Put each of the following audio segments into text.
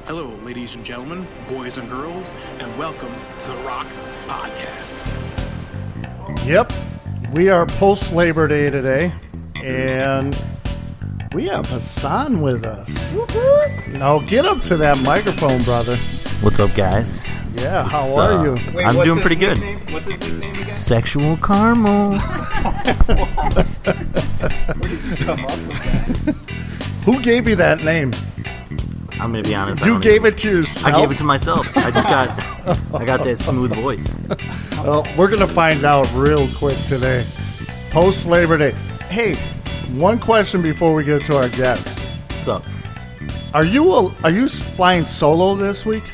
Hello, ladies and gentlemen, boys and girls, and welcome to the Rok Podcast. Yep, we are post-Labor Day today, and we have Hassan with us. Now get up to that microphone, brother. What's up, guys? Yeah, how are you? Wait, I'm doing pretty good. What's his nickname again? Sexual caramel. Where did you come up with that? Who gave you that name? I'm gonna be honest. You gave it to yourself? I gave it to myself. I got that smooth voice. Well, we're going to find out real quick today. Post-Labor Day. Hey, one question before we get to our guests. What's up? Are you flying solo this week?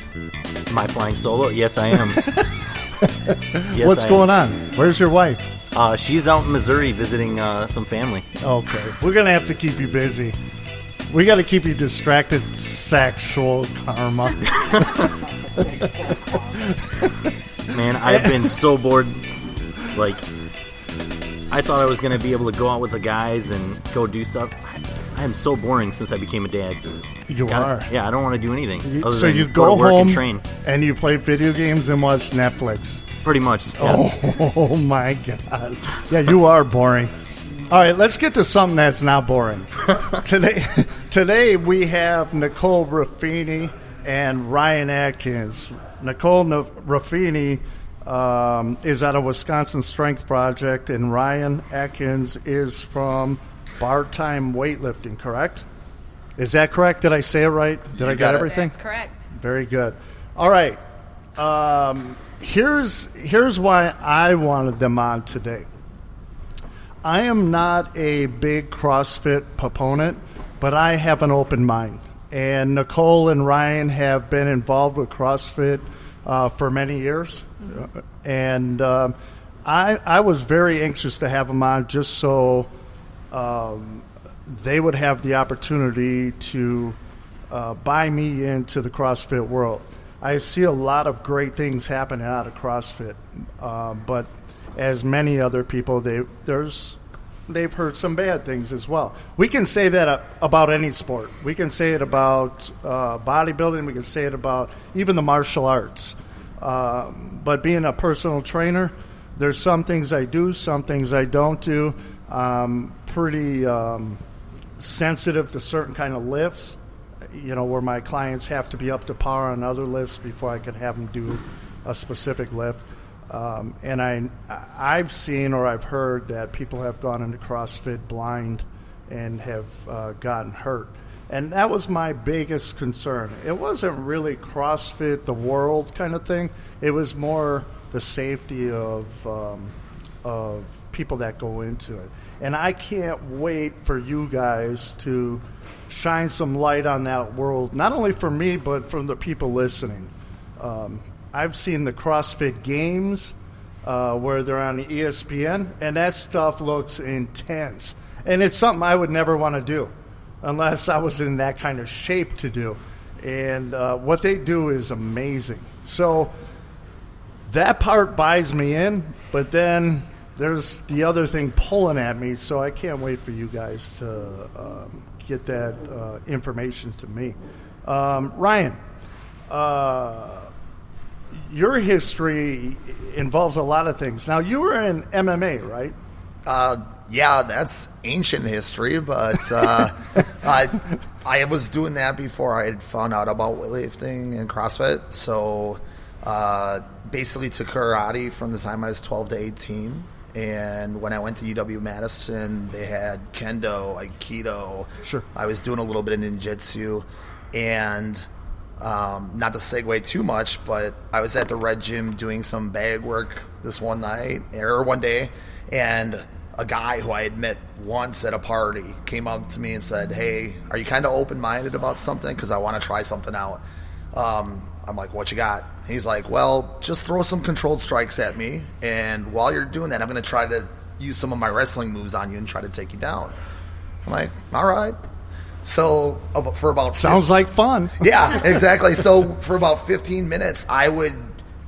Am I flying solo? Yes, I am. Yes, What's going on? Where's your wife? She's out in Missouri visiting some family. Okay. We're going to have to keep you busy. We got to keep you distracted, sexual karma. Man, I've been so bored. Like, I thought I was going to be able to go out with the guys and go do stuff. I am so boring since I became a dad. You are. Yeah, I don't want to do anything. So you go go to work home and train. and you play video games and watch Netflix. Pretty much. Yeah. Oh my God. Yeah, you are boring. All right, let's get to something that's not boring. Today we have Nicole Raffini and Ryan Atkins. Nicole Raffini is at a Wisconsin Strength Project, and Ryan Atkins is from Part-Time Weightlifting, correct? Is that correct? Did I say it right? Did I get everything? That's correct. Very good. All right. Here's why I wanted them on today. I am not a big CrossFit proponent, but I have an open mind. And Nicole and Ryan have been involved with CrossFit for many years. And I was very anxious to have them on just so they would have the opportunity to buy me into the CrossFit world. I see a lot of great things happening out of CrossFit, but as many other people, they've heard some bad things as well. We can say that about any sport. We can say it about bodybuilding. We can say it about even the martial arts. But being a personal trainer, there's some things I do, some things I don't do. Pretty sensitive to certain kind of lifts, where my clients have to be up to par on other lifts before I can have them do a specific lift. And I've seen or I've heard that people have gone into CrossFit blind and have gotten hurt. And that was my biggest concern. It wasn't really CrossFit, the world kind of thing. It was more the safety of people that go into it. And I can't wait for you guys to shine some light on that world, not only for me, but from the people listening. I've seen the CrossFit Games where they're on the ESPN, and that stuff looks intense. And it's something I would never want to do unless I was in that kind of shape to do. And what they do is amazing. So that part buys me in, but then there's the other thing pulling at me, so I can't wait for you guys to get that information to me. Ryan, your history involves a lot of things. Now, you were in MMA, right? Yeah, that's ancient history, but I was doing that before I had found out about weightlifting and CrossFit. So basically took karate from the time I was 12 to 18. And when I went to UW-Madison, they had kendo, aikido. Sure. I was doing a little bit of ninjutsu. And not to segue too much, but I was at the Red Gym doing some bag work one day, and a guy who I had met once at a party came up to me and said, "Hey, are you kind of open-minded about something? Because I want to try something out." I'm like, "What you got?" He's like, "Well, just throw some controlled strikes at me, and while you're doing that, I'm going to try to use some of my wrestling moves on you and try to take you down." I'm like, "All right." So for about sounds like fun. Yeah, exactly. So for about 15 minutes, I would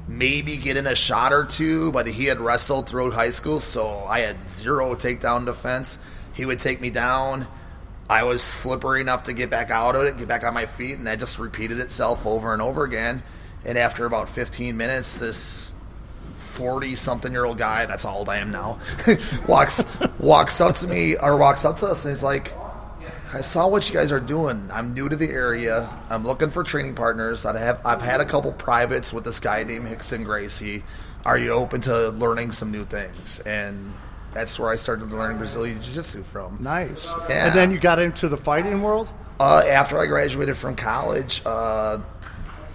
maybe get in a shot or two, but he had wrestled throughout high school, so I had zero takedown defense. He would take me down. I was slippery enough to get back out of it, get back on my feet, and that just repeated itself over and over again. And after about 15 minutes, this 40-something-year-old guy, that's how old I am now, walks up to us, and he's like, I saw what you guys are doing. I'm new to the area. I'm looking for training partners. I've had a couple privates with this guy named Hickson Gracie. Are you open to learning some new things? And that's where I started learning Brazilian Jiu-Jitsu from. Nice. Yeah. And then you got into the fighting world? After I graduated from college,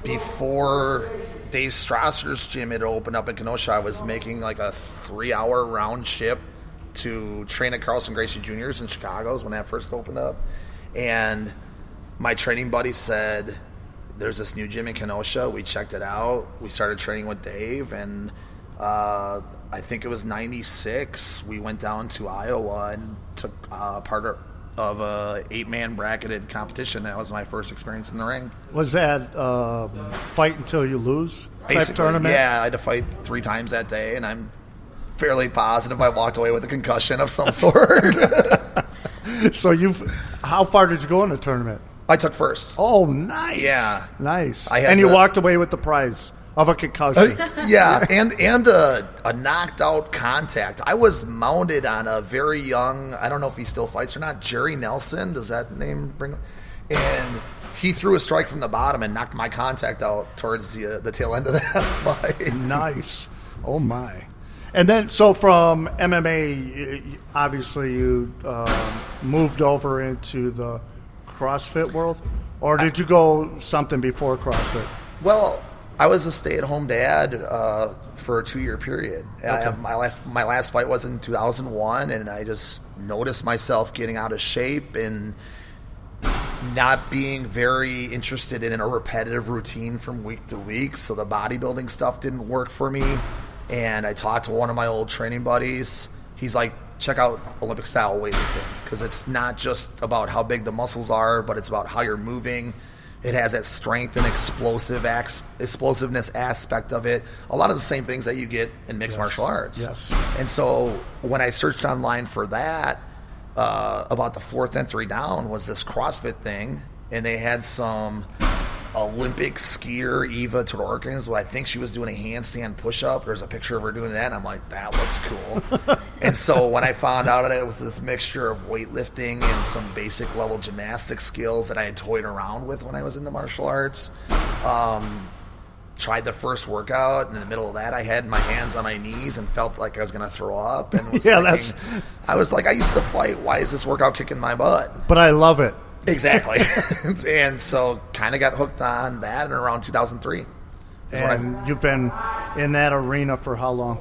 before Dave Strasser's gym had opened up in Kenosha, I was making like a 3-hour round trip to train at Carlson Gracie Jr.'s in Chicago when that first opened up. And my training buddy said, there's this new gym in Kenosha. We checked it out. We started training with Dave, and I think it was 96. We went down to Iowa and took part of a 8-man bracketed competition. That was my first experience in the ring. Was that fight until you lose type Basically, tournament? yeah. I had to fight 3 times that day, and I'm fairly positive I walked away with a concussion of some sort. So how far did you go in the tournament? I took first. Oh, nice. Yeah. Nice. I had And you the- walked away with the prize of a concussion. Yeah, and a knocked out contact. I was mounted on a very young, I don't know if he still fights or not, Jerry Nelson. Does that name bring? And he threw a strike from the bottom and knocked my contact out towards the tail end of that fight. Nice. Oh, my. And then, so from MMA, obviously you moved over into the CrossFit world? Or did you go something before CrossFit? Well, I was a stay-at-home dad for a 2-year period. Okay. My last fight was in 2001, and I just noticed myself getting out of shape and not being very interested in a repetitive routine from week to week. So the bodybuilding stuff didn't work for me. And I talked to one of my old training buddies. He's like, check out Olympic-style weightlifting, because it's not just about how big the muscles are, but it's about how you're moving. It has that strength and explosiveness aspect of it. A lot of the same things that you get in mixed martial arts. Yes. And so when I searched online for that, about the fourth entry down was this CrossFit thing, and they had some Olympic skier Eva Torkins. Well, I think she was doing a handstand push-up. There's a picture of her doing that, and I'm like, that looks cool. And so when I found out that it was this mixture of weightlifting and some basic level gymnastic skills that I had toyed around with when I was in the martial arts, tried the first workout, and in the middle of that I had my hands on my knees and felt like I was going to throw up, and was I was like, I used to fight. Why is this workout kicking my butt? But I love it. Exactly. And so kind of got hooked on that in around 2003. And you've been in that arena for how long?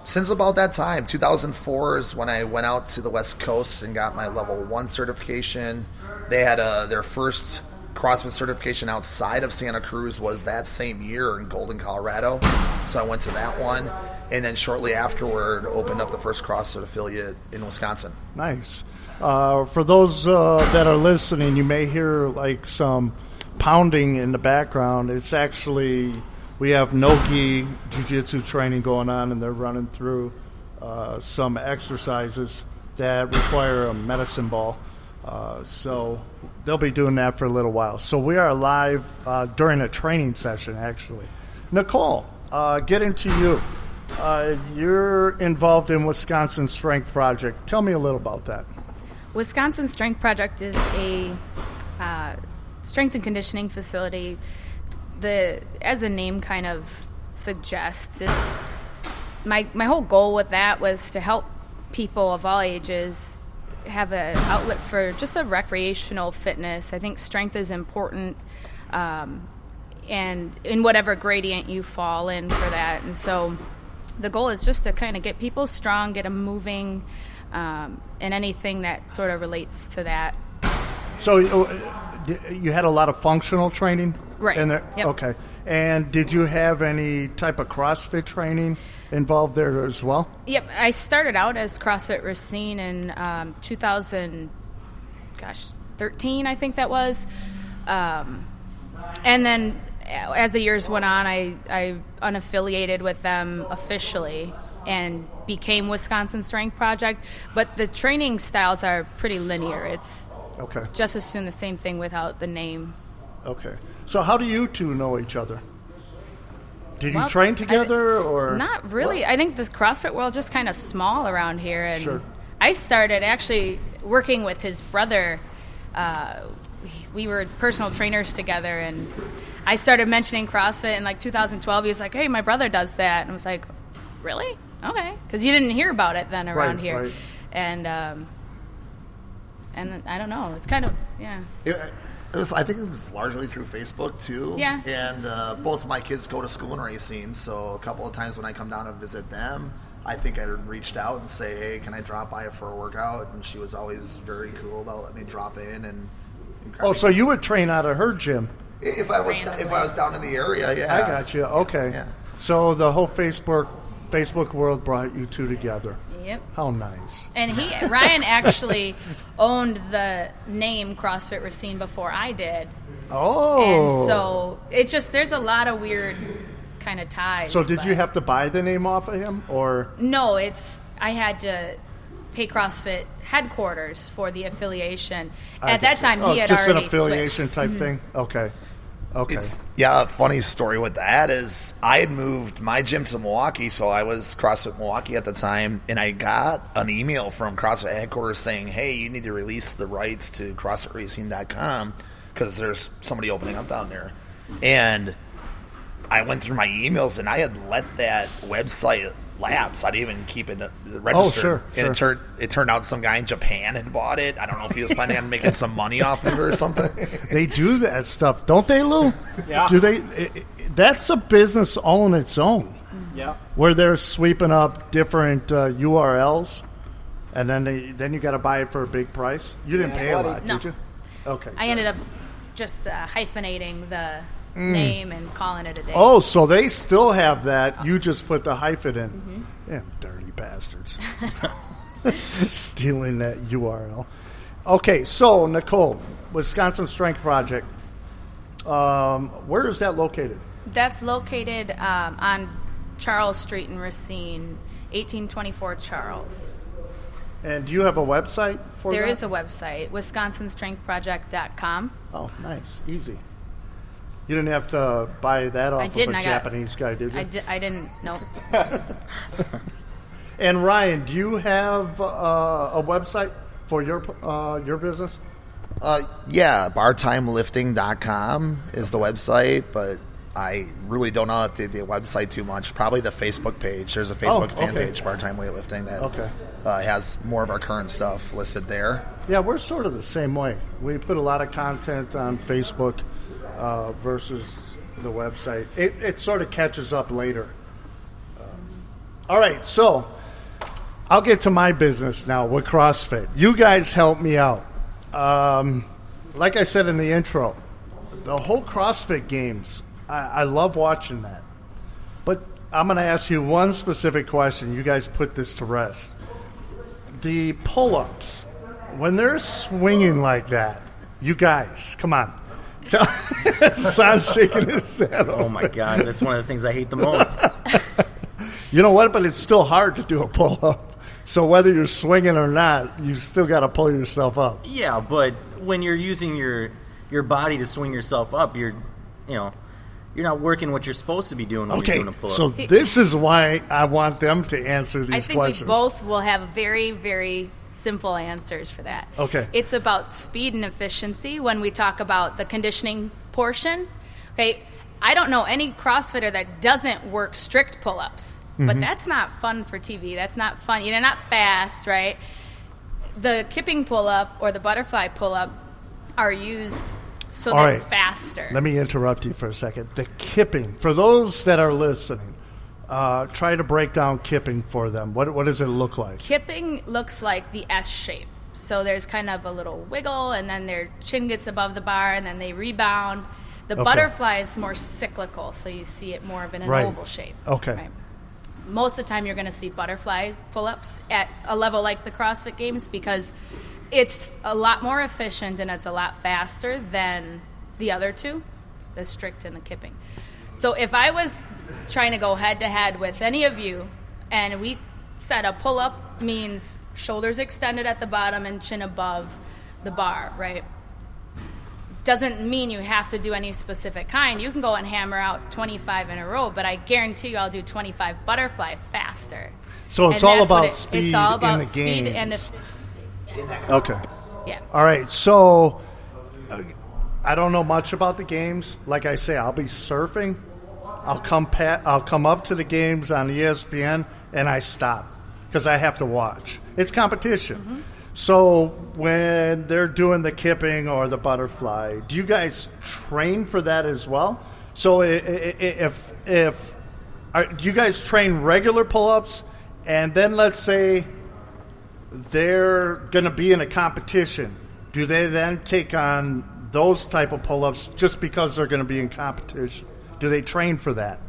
Since about that time. 2004 is when I went out to the West Coast and got my level 1 certification. They had their first CrossFit certification outside of Santa Cruz was that same year in Golden, Colorado. So I went to that one. And then shortly afterward opened up the first CrossFit affiliate in Wisconsin. Nice. For those that are listening, you may hear like some pounding in the background. It's actually, we have no-gi jiu-jitsu training going on, and they're running through some exercises that require a medicine ball. So they'll be doing that for a little while. So we are live during a training session, actually. Nicole, get into you. You're involved in Wisconsin Strength Project. Tell me a little about that. Wisconsin Strength Project is a strength and conditioning facility. As the name kind of suggests, it's my whole goal with that was to help people of all ages have an outlet for just a recreational fitness. I think strength is important, and in whatever gradient you fall in for that. And so the goal is just to kind of get people strong, get them moving, and anything that sort of relates to that. So you had a lot of functional training? Right. In there? Yep. Okay. And did you have any type of CrossFit training involved there as well? Yep. I started out as CrossFit Racine in 2013, I think that was. And then as the years went on, I unaffiliated with them officially and became Wisconsin Strength Project. But the training styles are pretty linear. It's Okay. just as soon the same thing without the name. Okay. So how do you two know each other? Did you Well, train together or Not really. I think this CrossFit world just kind of small around here. And Sure. I started actually working with his brother. We were personal trainers together, and I started mentioning CrossFit in like 2012. He was like, "Hey, my brother does that," and I was like, "Really? Okay," because you didn't hear about it then around here. Right. And I don't know. It's kind of I think it was largely through Facebook too. Yeah. And both of my kids go to school in racing, so a couple of times when I come down to visit them, I think I reached out and say, "Hey, can I drop by for a workout?" And she was always very cool about letting me drop in and. Oh, so you would train out of her gym? If I was down in the area, yeah. I got you. Okay. Yeah. So the whole Facebook world brought you two together. Yep. How nice. And Ryan actually owned the name CrossFit Racine before I did. Oh. And so it's just, there's a lot of weird kind of ties. So did you but- have to buy the name off of him or? No, I had to pay CrossFit headquarters for the affiliation. At that time, he had just already an affiliation switched. type thing? Okay. A funny story with that is I had moved my gym to Milwaukee, so I was CrossFit Milwaukee at the time, and I got an email from CrossFit headquarters saying, "Hey, you need to release the rights to CrossFitRacing.com because there's somebody opening up down there." And I went through my emails, and I had let that website lapse. I didn't even keep it registered. Sure. And it turned out some guy in Japan had bought it. I don't know if he was planning on making some money off of it or something. They do that stuff, don't they, Lou? Yeah. Do they? That's a business all on its own. Yeah. Where they're sweeping up different URLs, and then you got to buy it for a big price. You didn't pay a lot, No. did you? Okay. I ended up just hyphenating the name and calling it a day. Oh, so they still have that. You just put the hyphen in. Yeah, dirty bastards. Stealing that URL. Okay, so Nicole, Wisconsin Strength Project. Where is that located? That's located on Charles Street in Racine, 1824 Charles. And do you have a website for that? There is a website, wisconsinstrengthproject.com. Oh, nice. Easy. You didn't have to buy that off of a Japanese guy, did you? I didn't, no. And Ryan, do you have a website for your business? Yeah, bartimelifting.com is the website, but I really don't know the website too much. Probably the Facebook page. There's a Facebook fan page, Part-Time Weightlifting, that has more of our current stuff listed there. Yeah, we're sort of the same way. We put a lot of content on Facebook versus the website. It sort of catches up later. All right, so I'll get to my business now with CrossFit. You guys help me out. Like I said in the intro, the whole CrossFit games, I love watching that. But I'm going to ask you one specific question. You guys put this to rest. The pull-ups, when they're swinging like that, you guys, come on. Son's shaking his head. Oh my God, that's one of the things I hate the most. You know what? But it's still hard to do a pull-up. So whether you're swinging or not, you still got to pull yourself up. Yeah, but when you're using your body to swing yourself up, you're not working what you're supposed to be doing when you're doing a pull-up. So this is why I want them to answer these I think questions. we both will have very, very simple answers for that. Okay. It's about speed and efficiency when we talk about the conditioning portion. Okay, I don't know any CrossFitter that doesn't work strict pull-ups, but that's not fun for TV. That's not fun. You're not fast, right? The kipping pull-up or the butterfly pull-up are used so All that right. it's faster. Let me interrupt you for a second. The kipping, for those that are listening, try to break down kipping for them. What does it look like? Kipping looks like the S shape. So there's kind of a little wiggle, and then their chin gets above the bar, and then they rebound. The butterfly is more cyclical, so you see it more of in an oval shape. Okay. Right? Most of the time you're going to see butterfly pull-ups at a level like the CrossFit Games because it's a lot more efficient and it's a lot faster than the other two, the strict and the kipping. So if I was trying to go head-to-head with any of you, And we said a pull-up means shoulders extended at the bottom and chin above the bar, right? Doesn't mean you have to do any specific kind. You can go and hammer out 25 in a row, but I guarantee you I'll do 25 butterfly faster. So it's And all that's what about speed it's all about in the speed games. and efficiency. Okay. Yeah. All right. So I don't know much about the games. Like I say, I'll be surfing. I'll come up to the games on ESPN, and I stop because I have to watch. It's competition. Mm-hmm. So when they're doing the kipping or the butterfly, do you guys train for that as well? So do you guys train regular pull-ups, and then let's say they're going to be in a competition, do they then take on those type of pull-ups just because they're going to be in competition? Do they train for that?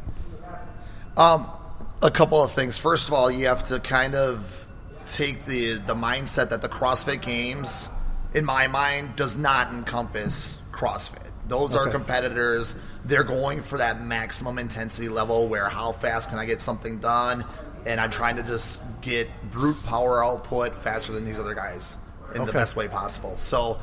A couple of things. First of all, you have to kind of take the mindset that the CrossFit Games, in my mind, does not encompass CrossFit. Those are competitors. They're going for that maximum intensity level where how fast can I get something done, and I'm trying to just get brute power output faster than these other guys in the best way possible. So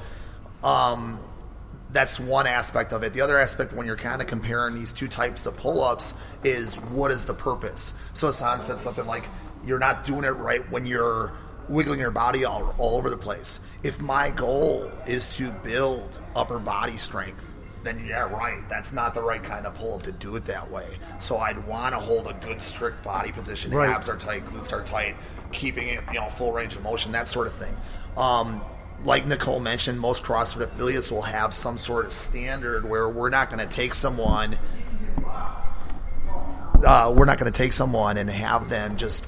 that's one aspect of it. The other aspect, when you're kind of comparing these two types of pull-ups, is what is the purpose? So Hassan said something like, you're not doing it right when you're wiggling your body all over the place. If my goal is to build upper body strength, then yeah, right, that's not the right kind of pull-up to do it that way. So I'd want to hold a good, strict body position. Right. Abs are tight, glutes are tight, keeping it, full range of motion, that sort of thing. Like Nicole mentioned, most CrossFit affiliates will have some sort of standard where we're not going to take someone and have them just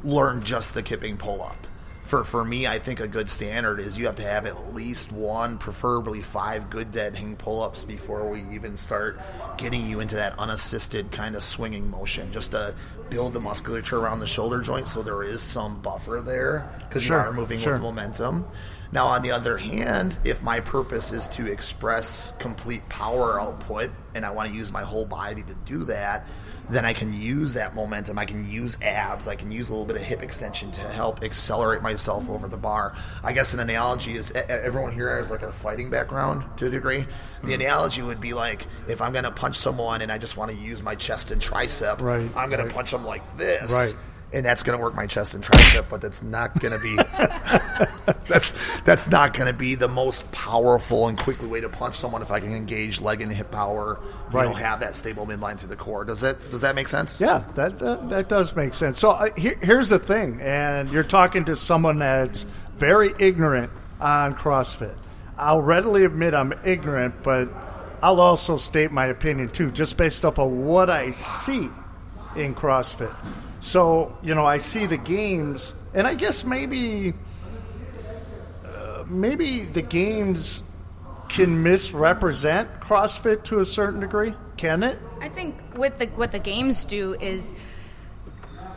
learn just the kipping pull-up. For me, I think a good standard is you have to have at least one, preferably 5 good dead hang pull-ups before we even start getting you into that unassisted kind of swinging motion, just to build the musculature around the shoulder joint so there is some buffer there because you are moving with momentum. Now, on the other hand, if my purpose is to express complete power output and I want to use my whole body to do that, then I can use that momentum. I can use abs. I can use a little bit of hip extension to help accelerate myself over the bar. I guess an analogy is, everyone here has like a fighting background to a degree. The analogy would be like, if I'm going to punch someone and I just want to use my chest and tricep, I'm going to punch them like this. Right. And that's going to work my chest and tricep, but that's not going to be that's not going to be the most powerful and quickly way to punch someone if I can engage leg and hip power, have that stable midline through the core. Does that make sense? Yeah, that does make sense. So here's the thing, and you're talking to someone that's very ignorant on CrossFit. I'll readily admit I'm ignorant, but I'll also state my opinion too, just based off of what I see in CrossFit. So, I see the games, and I guess maybe the games can misrepresent CrossFit to a certain degree. Can it? I think what the games do is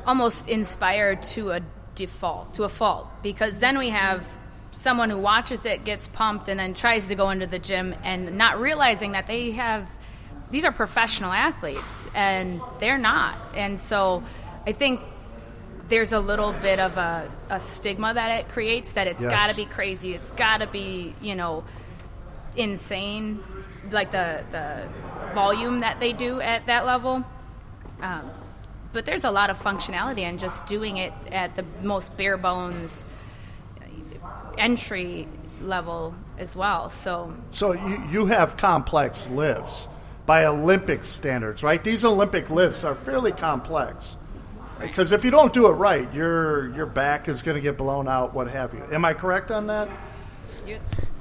almost inspire to a fault, because then we have someone who watches it, gets pumped, and then tries to go into the gym and not realizing that these are professional athletes, and they're not. And so I think there's a little bit of a stigma that it creates, that it's got to be crazy, it's got to be, insane, like the volume that they do at that level. But there's a lot of functionality in just doing it at the most bare bones entry level as well. So you have complex lifts by Olympic standards, right? These Olympic lifts are fairly complex. Because if you don't do it right, your back is going to get blown out, what have you. Am I correct on that?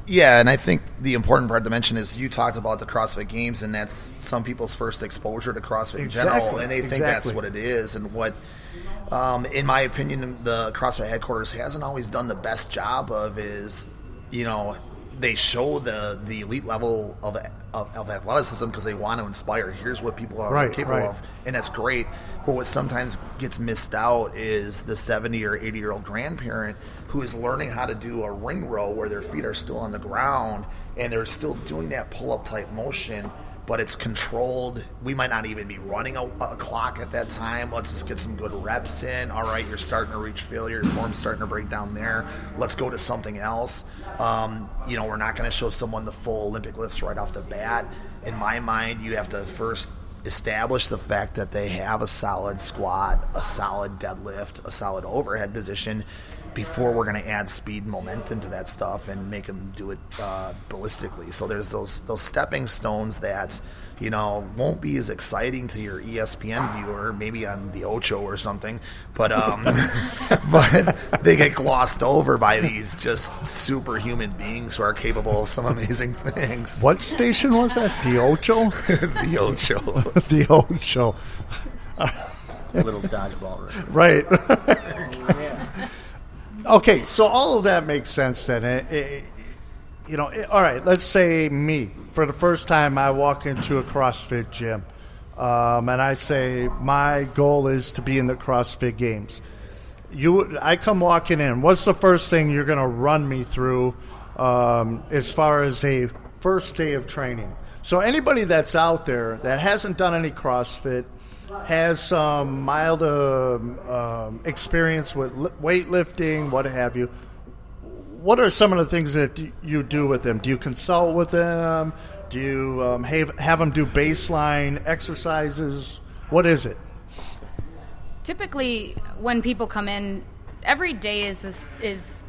Yeah, and I think the important part to mention is you talked about the CrossFit Games, and that's some people's first exposure to CrossFit in general, and they think that's what it is. And what, in my opinion, the CrossFit headquarters hasn't always done the best job of is, they show the elite level of athleticism because they want to inspire. Here's what people are capable of, and that's great. But what sometimes gets missed out is the 70 or 80-year-old grandparent who is learning how to do a ring row where their feet are still on the ground and they're still doing that pull-up type motion, but it's controlled. We might not even be running a clock at that time. Let's just get some good reps in. All right, you're starting to reach failure. Your form's starting to break down there. Let's go to something else. We're not going to show someone the full Olympic lifts right off the bat. In my mind, you have to first establish the fact that they have a solid squat, a solid deadlift, a solid overhead position before we're going to add speed and momentum to that stuff and make them do it ballistically. So there's those stepping stones that, won't be as exciting to your ESPN viewer, maybe on the Ocho or something, but but they get glossed over by these just superhuman beings who are capable of some amazing things. What station was that? The Ocho? The Ocho. The Ocho. Little dodgeball. Right. Okay, so all of that makes sense then. All right, let's say me. For the first time, I walk into a CrossFit gym, and I say my goal is to be in the CrossFit Games. I come walking in. What's the first thing you're going to run me through as far as a first day of training? So anybody that's out there that hasn't done any CrossFit, has some mild experience with weightlifting, what have you, what are some of the things that you do with them? Do you consult with them? Do you have them do baseline exercises? What is it? Typically, when people come in, every day is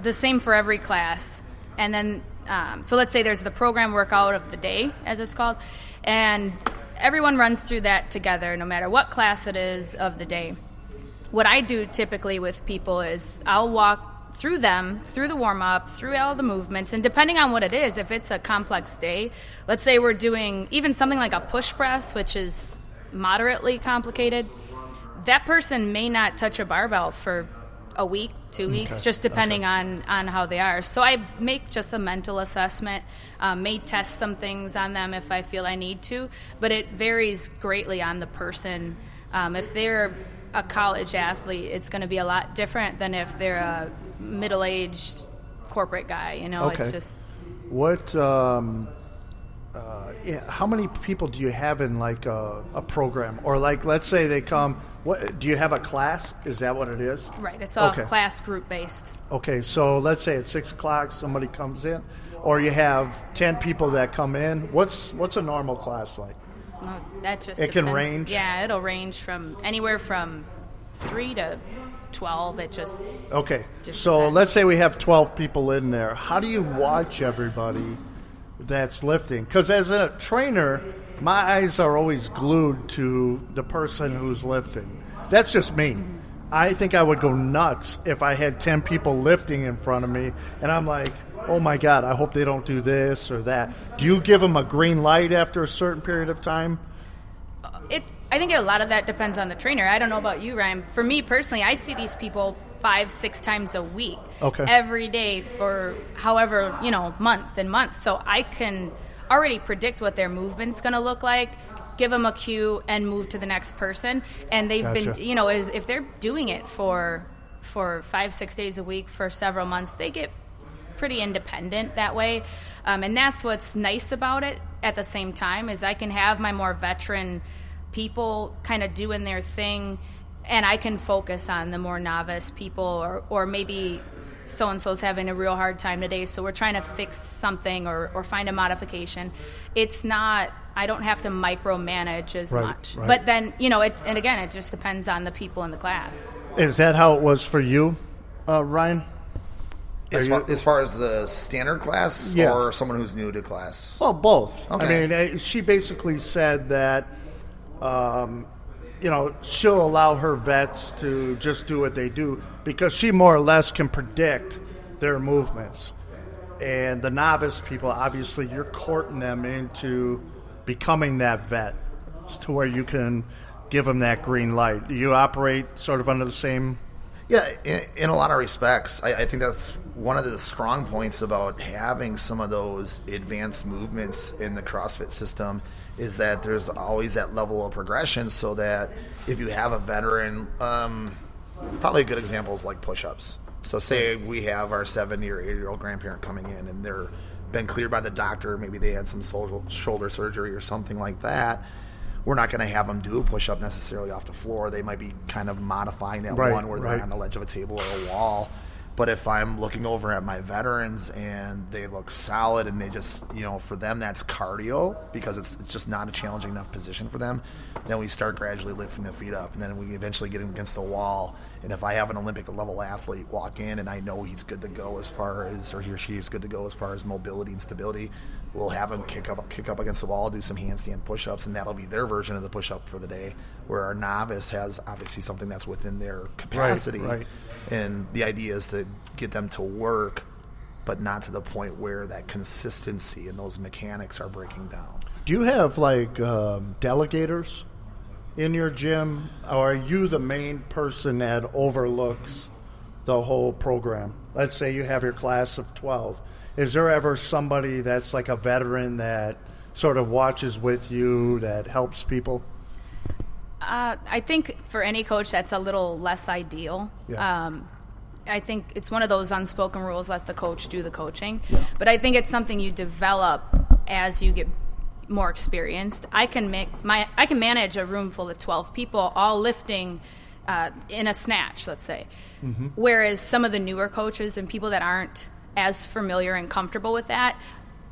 the same for every class. And then, so let's say there's the program workout of the day, as it's called, and everyone runs through that together, no matter what class it is of the day. What I do typically with people is I'll walk through the warm-up, through all the movements, and depending on what it is, if it's a complex day, let's say we're doing even something like a push press, which is moderately complicated, that person may not touch a barbell for a week, 2 weeks, just depending on how they are. So I make just a mental assessment, may test some things on them if I feel I need to, but it varies greatly on the person. If they're a college athlete, it's going to be a lot different than if they're a middle-aged corporate guy. Okay. It's just... What, how many people do you have in like a program? Or like, let's say they come, do you have a class? Is that what it is? Right. It's all class group based. Okay. So let's say at 6 o'clock somebody comes in, or you have 10 people that come in. What's a normal class like? Well, that just It depends. can range? Yeah, it'll range from anywhere from 3 to 12. It just... Okay. Just So depends. let's say we have 12 people in there. How do you watch everybody that's lifting? Because as a trainer, my eyes are always glued to the person who's lifting. That's just me. I think I would go nuts if I had 10 people lifting in front of me, and I'm like, oh my God, I hope they don't do this or that. Do you give them a green light after a certain period of time? I think a lot of that depends on the trainer. I don't know about you, Ryan. For me personally, I see these people 5-6 times a week, every day for however, months and months. So I can already predict what their movement's going to look like, give them a cue, and move to the next person. And they've been, if they're doing it for 5-6 days a week for several months, they get pretty independent that way. And that's what's nice about it at the same time, is I can have my more veteran people kind of doing their thing, and I can focus on the more novice people, or maybe so-and-so's having a real hard time today, so we're trying to fix something or find a modification. It's not, I don't have to micromanage as much. Right. But then, and again, it just depends on the people in the class. Is that how it was for you, Ryan? As far as the standard class or someone who's new to class? Well, both. Okay. I mean, she basically said that, she'll allow her vets to just do what they do because she more or less can predict their movements. And the novice people, obviously, you're courting them into becoming that vet to where you can give them that green light. Do you operate sort of under the same... Yeah, in a lot of respects. I think that's one of the strong points about having some of those advanced movements in the CrossFit system is that there's always that level of progression, so that if you have a veteran, probably a good example is like push-ups. So say we have our 70 or 80-year-old grandparent coming in and they're been cleared by the doctor, maybe they had some shoulder surgery or something like that, we're not going to have them do a push-up necessarily off the floor. They might be kind of modifying that one where they're on the ledge of a table or a wall. But if I'm looking over at my veterans and they look solid and they just, for them that's cardio because it's just not a challenging enough position for them, then we start gradually lifting the feet up and then we eventually get them against the wall. And if I have an Olympic level athlete walk in and I know he's good to go as far as, or he or she is good to go as far as mobility and stability, we'll have him kick up against the wall, do some handstand push-ups, and that'll be their version of the push-up for the day, where our novice has obviously something that's within their capacity. Right. And the idea is to get them to work, but not to the point where that consistency and those mechanics are breaking down. Do you have, delegators in your gym, or are you the main person that overlooks the whole program? Let's say you have your class of 12. Is there ever somebody that's like a veteran that sort of watches with you, that helps people? I think for any coach, that's a little less ideal. Yeah. I think it's one of those unspoken rules, let the coach do the coaching. Yeah. But I think it's something you develop as you get more experienced. I can manage a room full of 12 people all lifting in a snatch, let's say. Mm-hmm. Whereas some of the newer coaches and people that aren't as familiar and comfortable with that,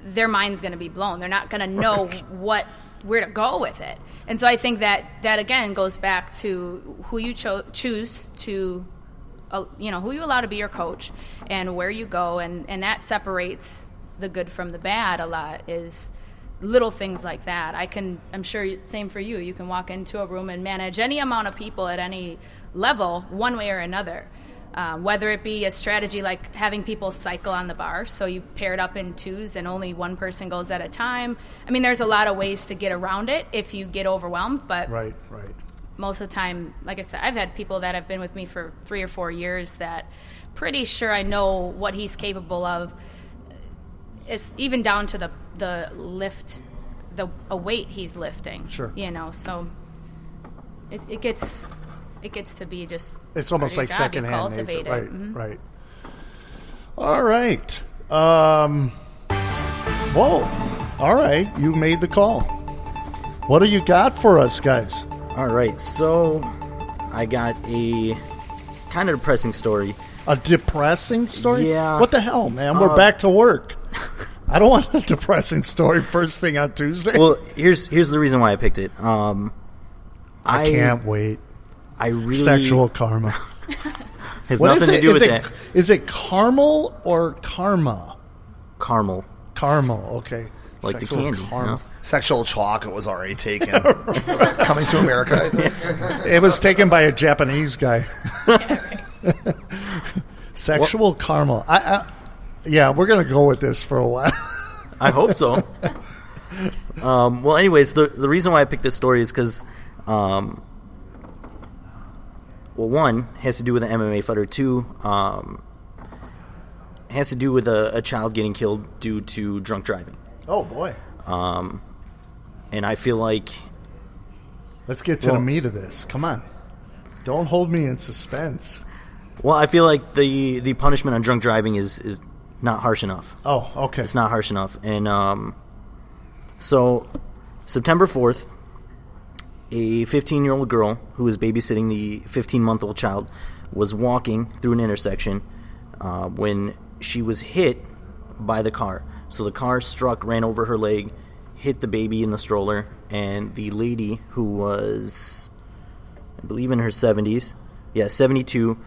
their mind's going to be blown. They're not going to know where to go with it. And so I think that again goes back to who you choose to, who you allow to be your coach and where you go. And that separates the good from the bad a lot, is little things like that. I'm sure same for you. You can walk into a room and manage any amount of people at any level, one way or another. Whether it be a strategy like having people cycle on the bar, so you pair it up in twos and only one person goes at a time. I mean, there's a lot of ways to get around it if you get overwhelmed, but right. Most of the time, like I said, I've had people that have been with me for 3 or 4 years that pretty sure I know what he's capable of, is even down to the lift, a weight he's lifting. Sure. So it gets to be just, it's almost like secondhand nature. Right, mm-hmm. Right. All right. Whoa. All right. You made the call. What do you got for us, guys? All right. So I got a kind of depressing story. A depressing story? Yeah. What the hell, man? We're back to work. I don't want a depressing story first thing on Tuesday. Well, here's the reason why I picked it. I can't wait. I really Sexual karma. has nothing to do with that. Is it caramel or karma? Caramel. Caramel, okay. Like Sexual the candy. Karma. Sexual chocolate was already taken. Coming to America. It was taken by a Japanese guy. Sexual caramel. Yeah, we're going to go with this for a while. I hope so. Well, anyways, the reason why I picked this story is because, one, has to do with an MMA fighter. Two, has to do with a child getting killed due to drunk driving. Oh, boy. And I feel like... Let's get to the meat of this. Come on. Don't hold me in suspense. Well, I feel like the punishment on drunk driving is not harsh enough. Oh, okay. It's not harsh enough. And so September 4th, a 15-year-old girl who was babysitting the 15-month-old child was walking through an intersection when she was hit by the car. So the car ran over her leg, hit the baby in the stroller, and the lady, who was, I believe, in her 70s, 72,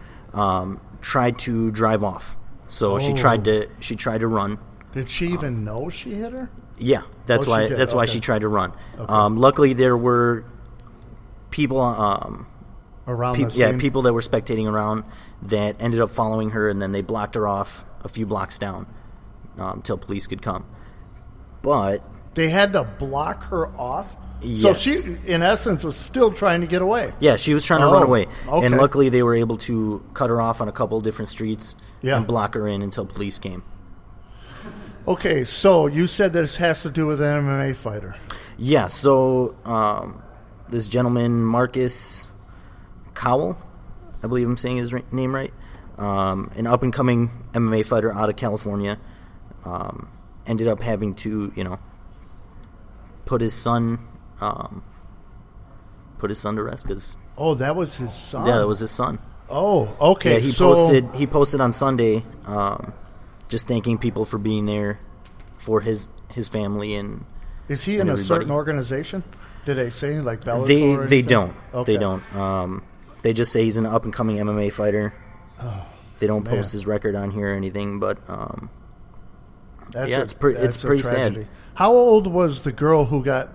tried to drive off. So she tried to run. Did she even know she hit her? Yeah, that's why she tried to run. Okay. Luckily, there were people around the scene? people that were spectating around that ended up following her, and then they blocked her off a few blocks down till police could come. But they had to block her off? Yes. So she, in essence, was still trying to get away. Yeah, she was trying to run away. Okay. And luckily, they were able to cut her off on a couple different streets Yeah. and block her in until police came. Okay, so you said this has to do with an MMA fighter. Yeah, so this gentleman, Marcus Cowell, I believe I'm saying his name right, an up-and-coming MMA fighter out of California. ended up having to, put his son to rest because. Oh, that was his son. Yeah, that was his son. Oh, okay. Yeah, he posted on Sunday, just thanking people for being there for his family and. Is he in a certain organization? Did they say like Bellator? They or don't. Okay. They don't. They just say he's an up and coming MMA fighter. Oh, they don't post his record on here or anything, but it's pretty sad. How old was the girl who got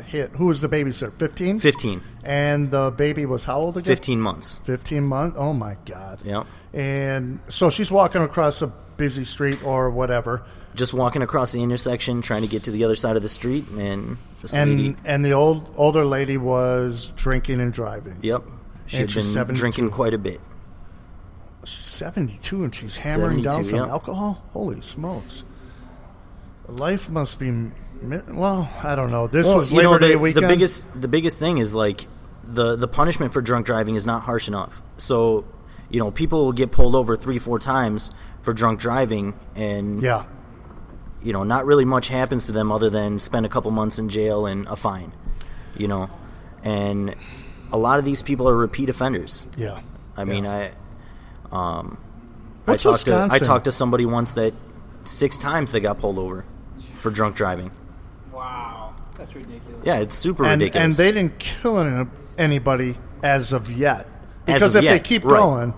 hit? Who was the babysitter? 15? 15. And the baby was how old again? 15 months. 15 months? Oh, my God. Yeah. And so she's walking across a busy street or whatever. Just walking across the intersection, trying to get to the other side of the street, and the older lady was drinking and driving. Yep. She had been drinking quite a bit. She's 72 and she's hammering down some alcohol? Holy smokes. Life must be... Well, I don't know. This was Labor Day weekend. The biggest thing is, like, the punishment for drunk driving is not harsh enough. So, people will get pulled over 3-4 times for drunk driving, and... Yeah. Not really much happens to them other than spend a couple months in jail and a fine, and a lot of these people are repeat offenders. Yeah. I mean, I talked to somebody once that 6 times they got pulled over for drunk driving. Wow. That's ridiculous. Yeah, it's super ridiculous. And they didn't kill anybody as of yet. Because if they keep going,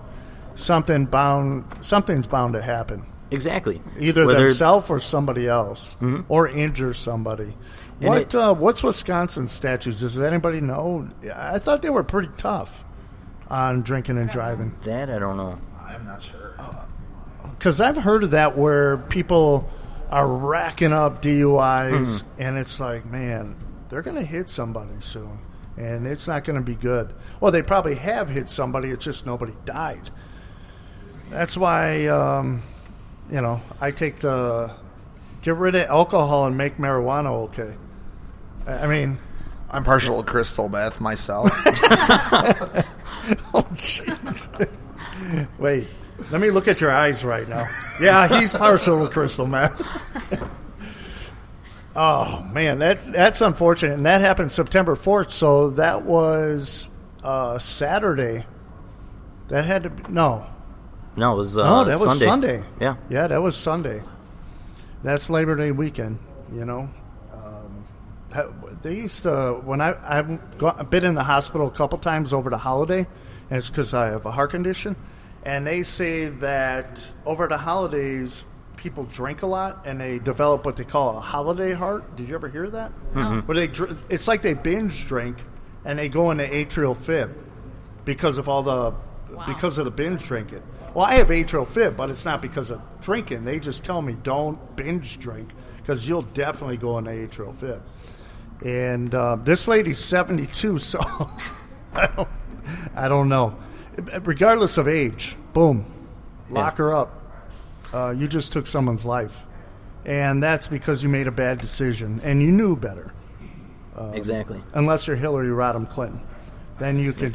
something's bound to happen. Exactly. Either themselves or somebody else, or injure somebody. What's Wisconsin's statutes? Does anybody know? I thought they were pretty tough on drinking and driving. That I don't know. I'm not sure. Because I've heard of that where people are racking up DUIs, and it's like, man, they're going to hit somebody soon, and it's not going to be good. Well, they probably have hit somebody. It's just nobody died. That's why... I take get rid of alcohol and make marijuana okay. I mean... I'm partial to crystal meth myself. Oh, jeez. Wait, let me look at your eyes right now. Yeah, he's partial to crystal meth. Oh, man, that's unfortunate. And that happened September 4th, so that was Saturday. That had to be... No, it was Sunday. Was Sunday. Yeah. Yeah, that was Sunday. That's Labor Day weekend, They used to, when I've been in the hospital a couple times over the holiday, and it's because I have a heart condition, and they say that over the holidays, people drink a lot, and they develop what they call a holiday heart. Did you ever hear that? Mm-hmm. Where it's like they binge drink, and they go into atrial fib because of because of the binge drinking. Well, I have atrial fib, but it's not because of drinking. They just tell me don't binge drink because you'll definitely go into atrial fib. And this lady's 72, so I don't know. Regardless of age, boom, lock her up. You just took someone's life, and that's because you made a bad decision and you knew better. Exactly. Unless you're Hillary Rodham Clinton, then you could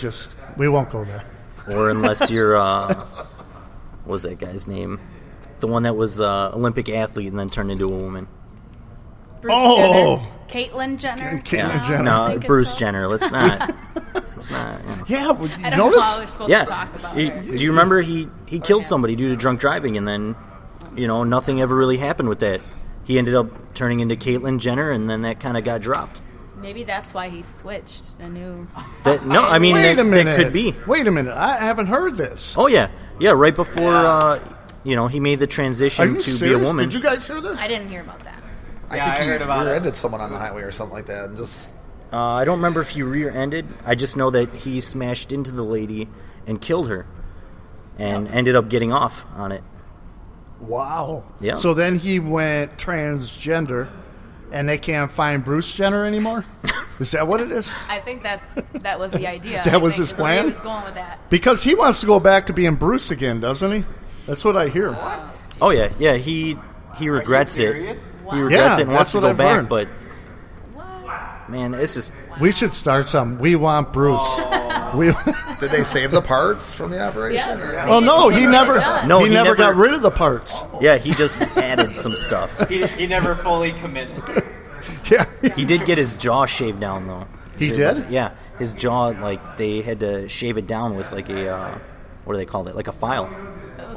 we won't go there. Or unless you're, what was that guy's name? The one that was Olympic athlete and then turned into a woman. Bruce Jenner. Caitlyn Jenner. Jenner. No, Bruce Jenner. Let's not. Yeah, I don't notice? know what we're supposed to talk about. Do you remember he killed somebody due to drunk driving, and then nothing ever really happened with that. He ended up turning into Caitlyn Jenner, and then that kind of got dropped. Maybe that's why he switched. I knew. Wait a minute. That could be. Wait a minute. I haven't heard this. Oh yeah. Right before he made the transition to serious? be a woman. Did you guys hear this? I didn't hear about that. I think he rear-ended someone on the highway or something like that, and just... I don't remember if he rear-ended. I just know that he smashed into the lady and killed her, and ended up getting off on it. Wow. Yeah. So then he went transgender, and they can't find Bruce Jenner anymore? Is that what it is? I think that was the idea. That was his plan? He was going with that. Because he wants to go back to being Bruce again, doesn't he? That's what I hear. What? Oh yeah. He regrets it. Wow. He regrets it and wants to go back, heard. but What? man, it's just... We should start something. We want Bruce. Did they save the parts from the operation? Yeah. Oh no, he never He never got never- rid of the parts. Yeah, he just added some stuff. He never fully committed. Yeah. He did get his jaw shaved down, though. He did? Yeah, his jaw, like, they had to shave it down with, like, a, what do they call it? Like a file.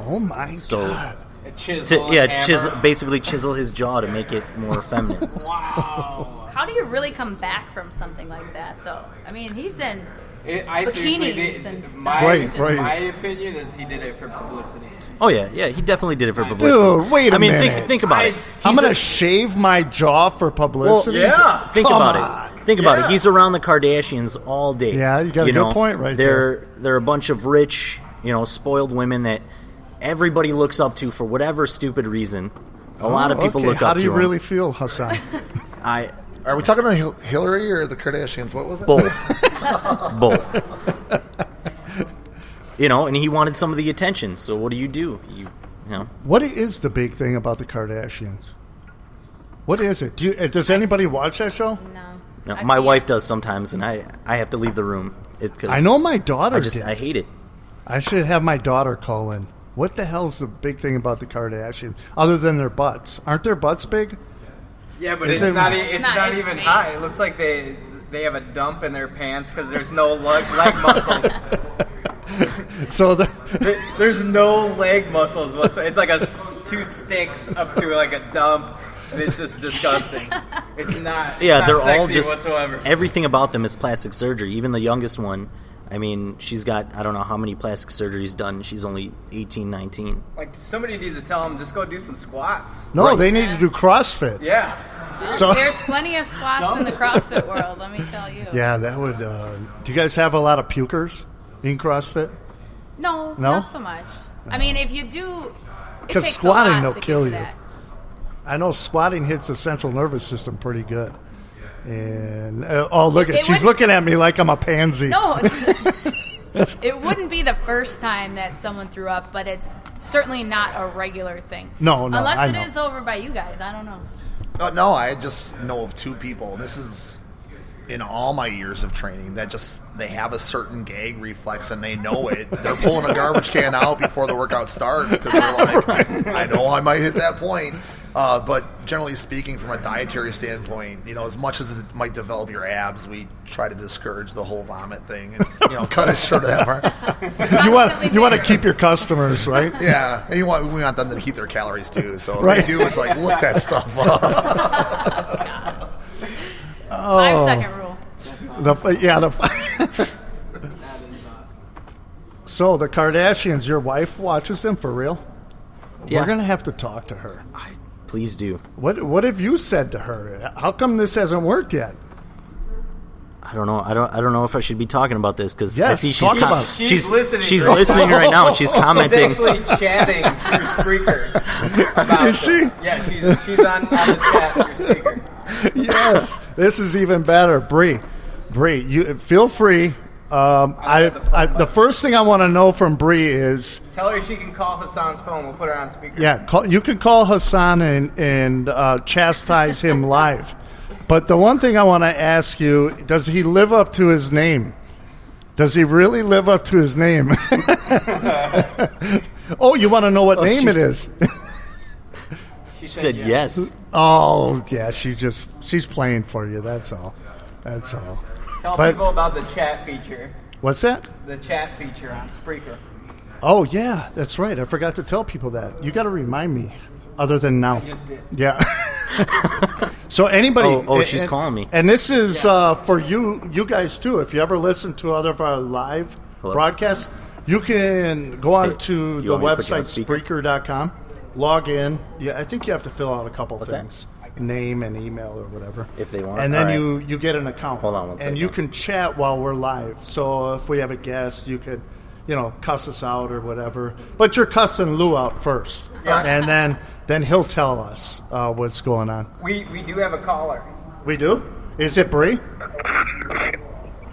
Oh my So, god. A chisel. basically chisel his jaw to make it more feminine. Wow. How do you really come back from something like that, though? I mean, he's in I seriously bikinis did- and stuff. Right, right. My opinion is he did it for publicity. Oh, yeah, he definitely did it for publicity. Dude, wait a minute. Think about it. I'm He's going to a- shave my jaw for publicity? yeah. Think Come about on. it. Think about Yeah. it. He's around the Kardashians all day. Yeah, you got a good point right They're a bunch of rich, spoiled women that everybody looks up to for whatever stupid reason. A lot of people Okay, look how up do to you him. really feel, Hassan? Are we talking about Hillary or the Kardashians? What was it? Both. Both. And he wanted some of the attention. So what do? You know. What is the big thing about the Kardashians? What is it? Does anybody watch that show? No, I my can't. wife does sometimes, and I have to leave the room. 'Cause I know my daughter did. I hate it. I should have my daughter call in. What the hell's the big thing about the Kardashians, other than their butts? Aren't their butts big? Yeah, but Is it's it- not. It's It's not- not it's even fake. high. It looks like they have a dump in their pants because there's no leg muscles. So There's no leg muscles whatsoever. It's like two sticks up to like a dump, and it's just disgusting. It's not. Yeah, it's they're not all sexy just whatsoever. everything about them is plastic surgery. Even the youngest one, I mean, she's got I don't know how many plastic surgeries done. She's only 18, 19. Like somebody needs to tell them just go do some squats. no, Right. they need to do CrossFit. Yeah. So There's plenty of squats in the CrossFit world, let me tell you. yeah, that would. Do you guys have a lot of pukers in CrossFit? No, No? not so much. I mean, if you do, it 'Cause takes squatting a lot will to get kill to you. that. I know squatting hits the central nervous system pretty good. And look at It she's would- looking at me like I'm a pansy. No, it wouldn't be the first time that someone threw up, but it's certainly not a regular thing. No, unless I it know. is over by you guys. I don't know. No, I just know of two people. This is in all my years of training that they have a certain gag reflex and they know it. They're pulling a garbage can out before the workout starts because they're like, I know I might hit that point. But generally speaking, from a dietary standpoint, as much as it might develop your abs, we try to discourage the whole vomit thing. It's cut it short of that part. You want to keep your customers, right? Yeah, and we want them to keep their calories too. So if Right. they do, it's like look that stuff up. 5-second rule. So the Kardashians, your wife watches them for real? Yeah. We're gonna have to talk to her. Please do. What have you said to her? How come this hasn't worked yet? I don't know. I don't know if I should be talking about this because Yes, I see talk about it. She's listening. She's right listening now. right now, and she's She's commenting. actually chatting through Spreaker. About Is she? Yeah, she's on the chat through Spreaker. Yes, this is even better. Bree, you feel free. The first thing I want to know from Bree is, Tell her she can call Hassan's phone. We'll put her on speaker. yeah, you can call Hassan and chastise him live. But the one thing I want to ask you, does he live up to his name? Does he really live up to his name? Oh, you want to know what name it is? She Said yes. Oh, yeah, she's playing for you. That's all. Tell But- people about the chat feature. What's that? The chat feature on Spreaker. Oh, yeah, that's right. I forgot to tell people that. You got to remind me. Other than now. I just did. Yeah. So anybody. Oh, she's calling me. And this is for you guys too. If you ever listen to other of our live Hello? broadcasts, you can go on Hey, to you the want me to put you on website speaker? Spreaker.com, log in. Yeah, I think you have to fill out a couple What's that? things. Name and email or whatever. If they want. And then All right. you get an account. Hold on one And second. you can chat while we're live. So if we have a guest, you could, cuss us out or whatever. But you're cussing Lou out first. Yeah. And then he'll tell us what's going on. We do have a caller. We do? Is it Bree?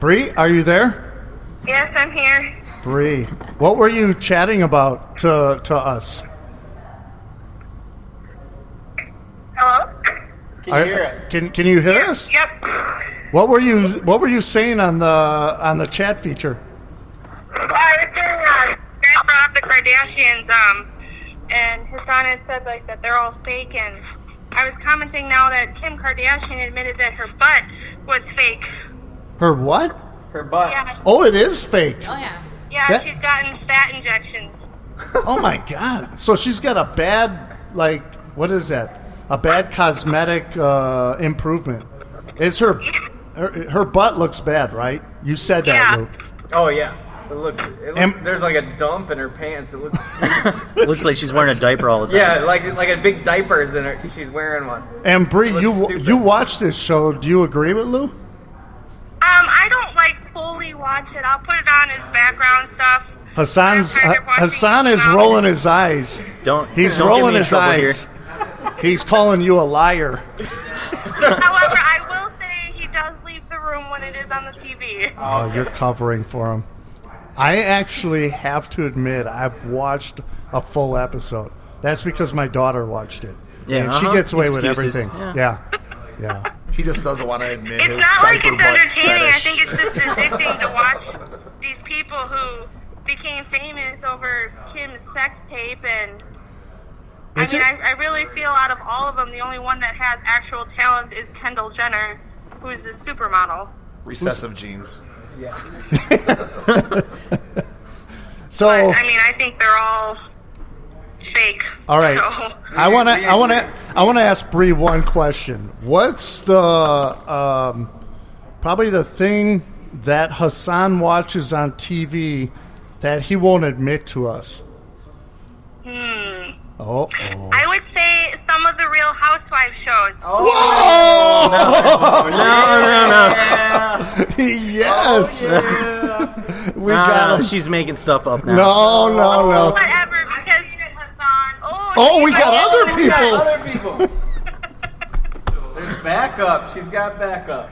Bree, are you there? Yes, I'm here. Bree, what were you chatting about to us? Hello? Can you hear us? Can you hear us? Yep. What were you saying on the chat feature? I was saying, you guys brought up the Kardashians, and Hassan had said like that they're all fake, and I was commenting now that Kim Kardashian admitted that her butt was fake. Her what? Her butt. Yeah, Oh, it is fake. Oh yeah. yeah, That- she's gotten fat injections. Oh my God! So she's got a bad, like, what is that? A bad cosmetic improvement. It's her butt looks bad, right? You said that, Yeah. Lou. Oh yeah. It looks. And- There's like a dump in her pants. It looks. Looks like she's wearing a diaper all the time. Yeah, like a big diapers in her. She's wearing one. And Bree, Looks you stupid. you watch this show. Do you agree with Lou? I don't like fully watch it. I'll put it on as background stuff. Hassan is rolling his eyes. He's don't rolling get me in his trouble eyes. here. He's calling you a liar. However, I will say he does leave the room when it is on the TV. Oh, you're covering for him. I actually have to admit I've watched a full episode. That's because my daughter watched it. Yeah, and she gets away with Excuses. everything. Yeah. Yeah. He just doesn't want to admit It's his not like diaper it's butt entertaining. fetish. I think it's just addicting to watch these people who became famous over Kim's sex tape. And Is it? I really feel out of all of them, the only one that has actual talent is Kendall Jenner, who's a supermodel. Recessive genes. Yeah. So, But, I think they're all fake. all right. So, I want to ask Bree one question. What's the probably the thing that Hassan watches on TV that he won't admit to us? Oh. I would say some of the Real Housewives shows. Yes. We got him. She's making stuff up now. No. Whatever, because Hassan. Oh, we got other people. Other people. There's backup. She's got backup.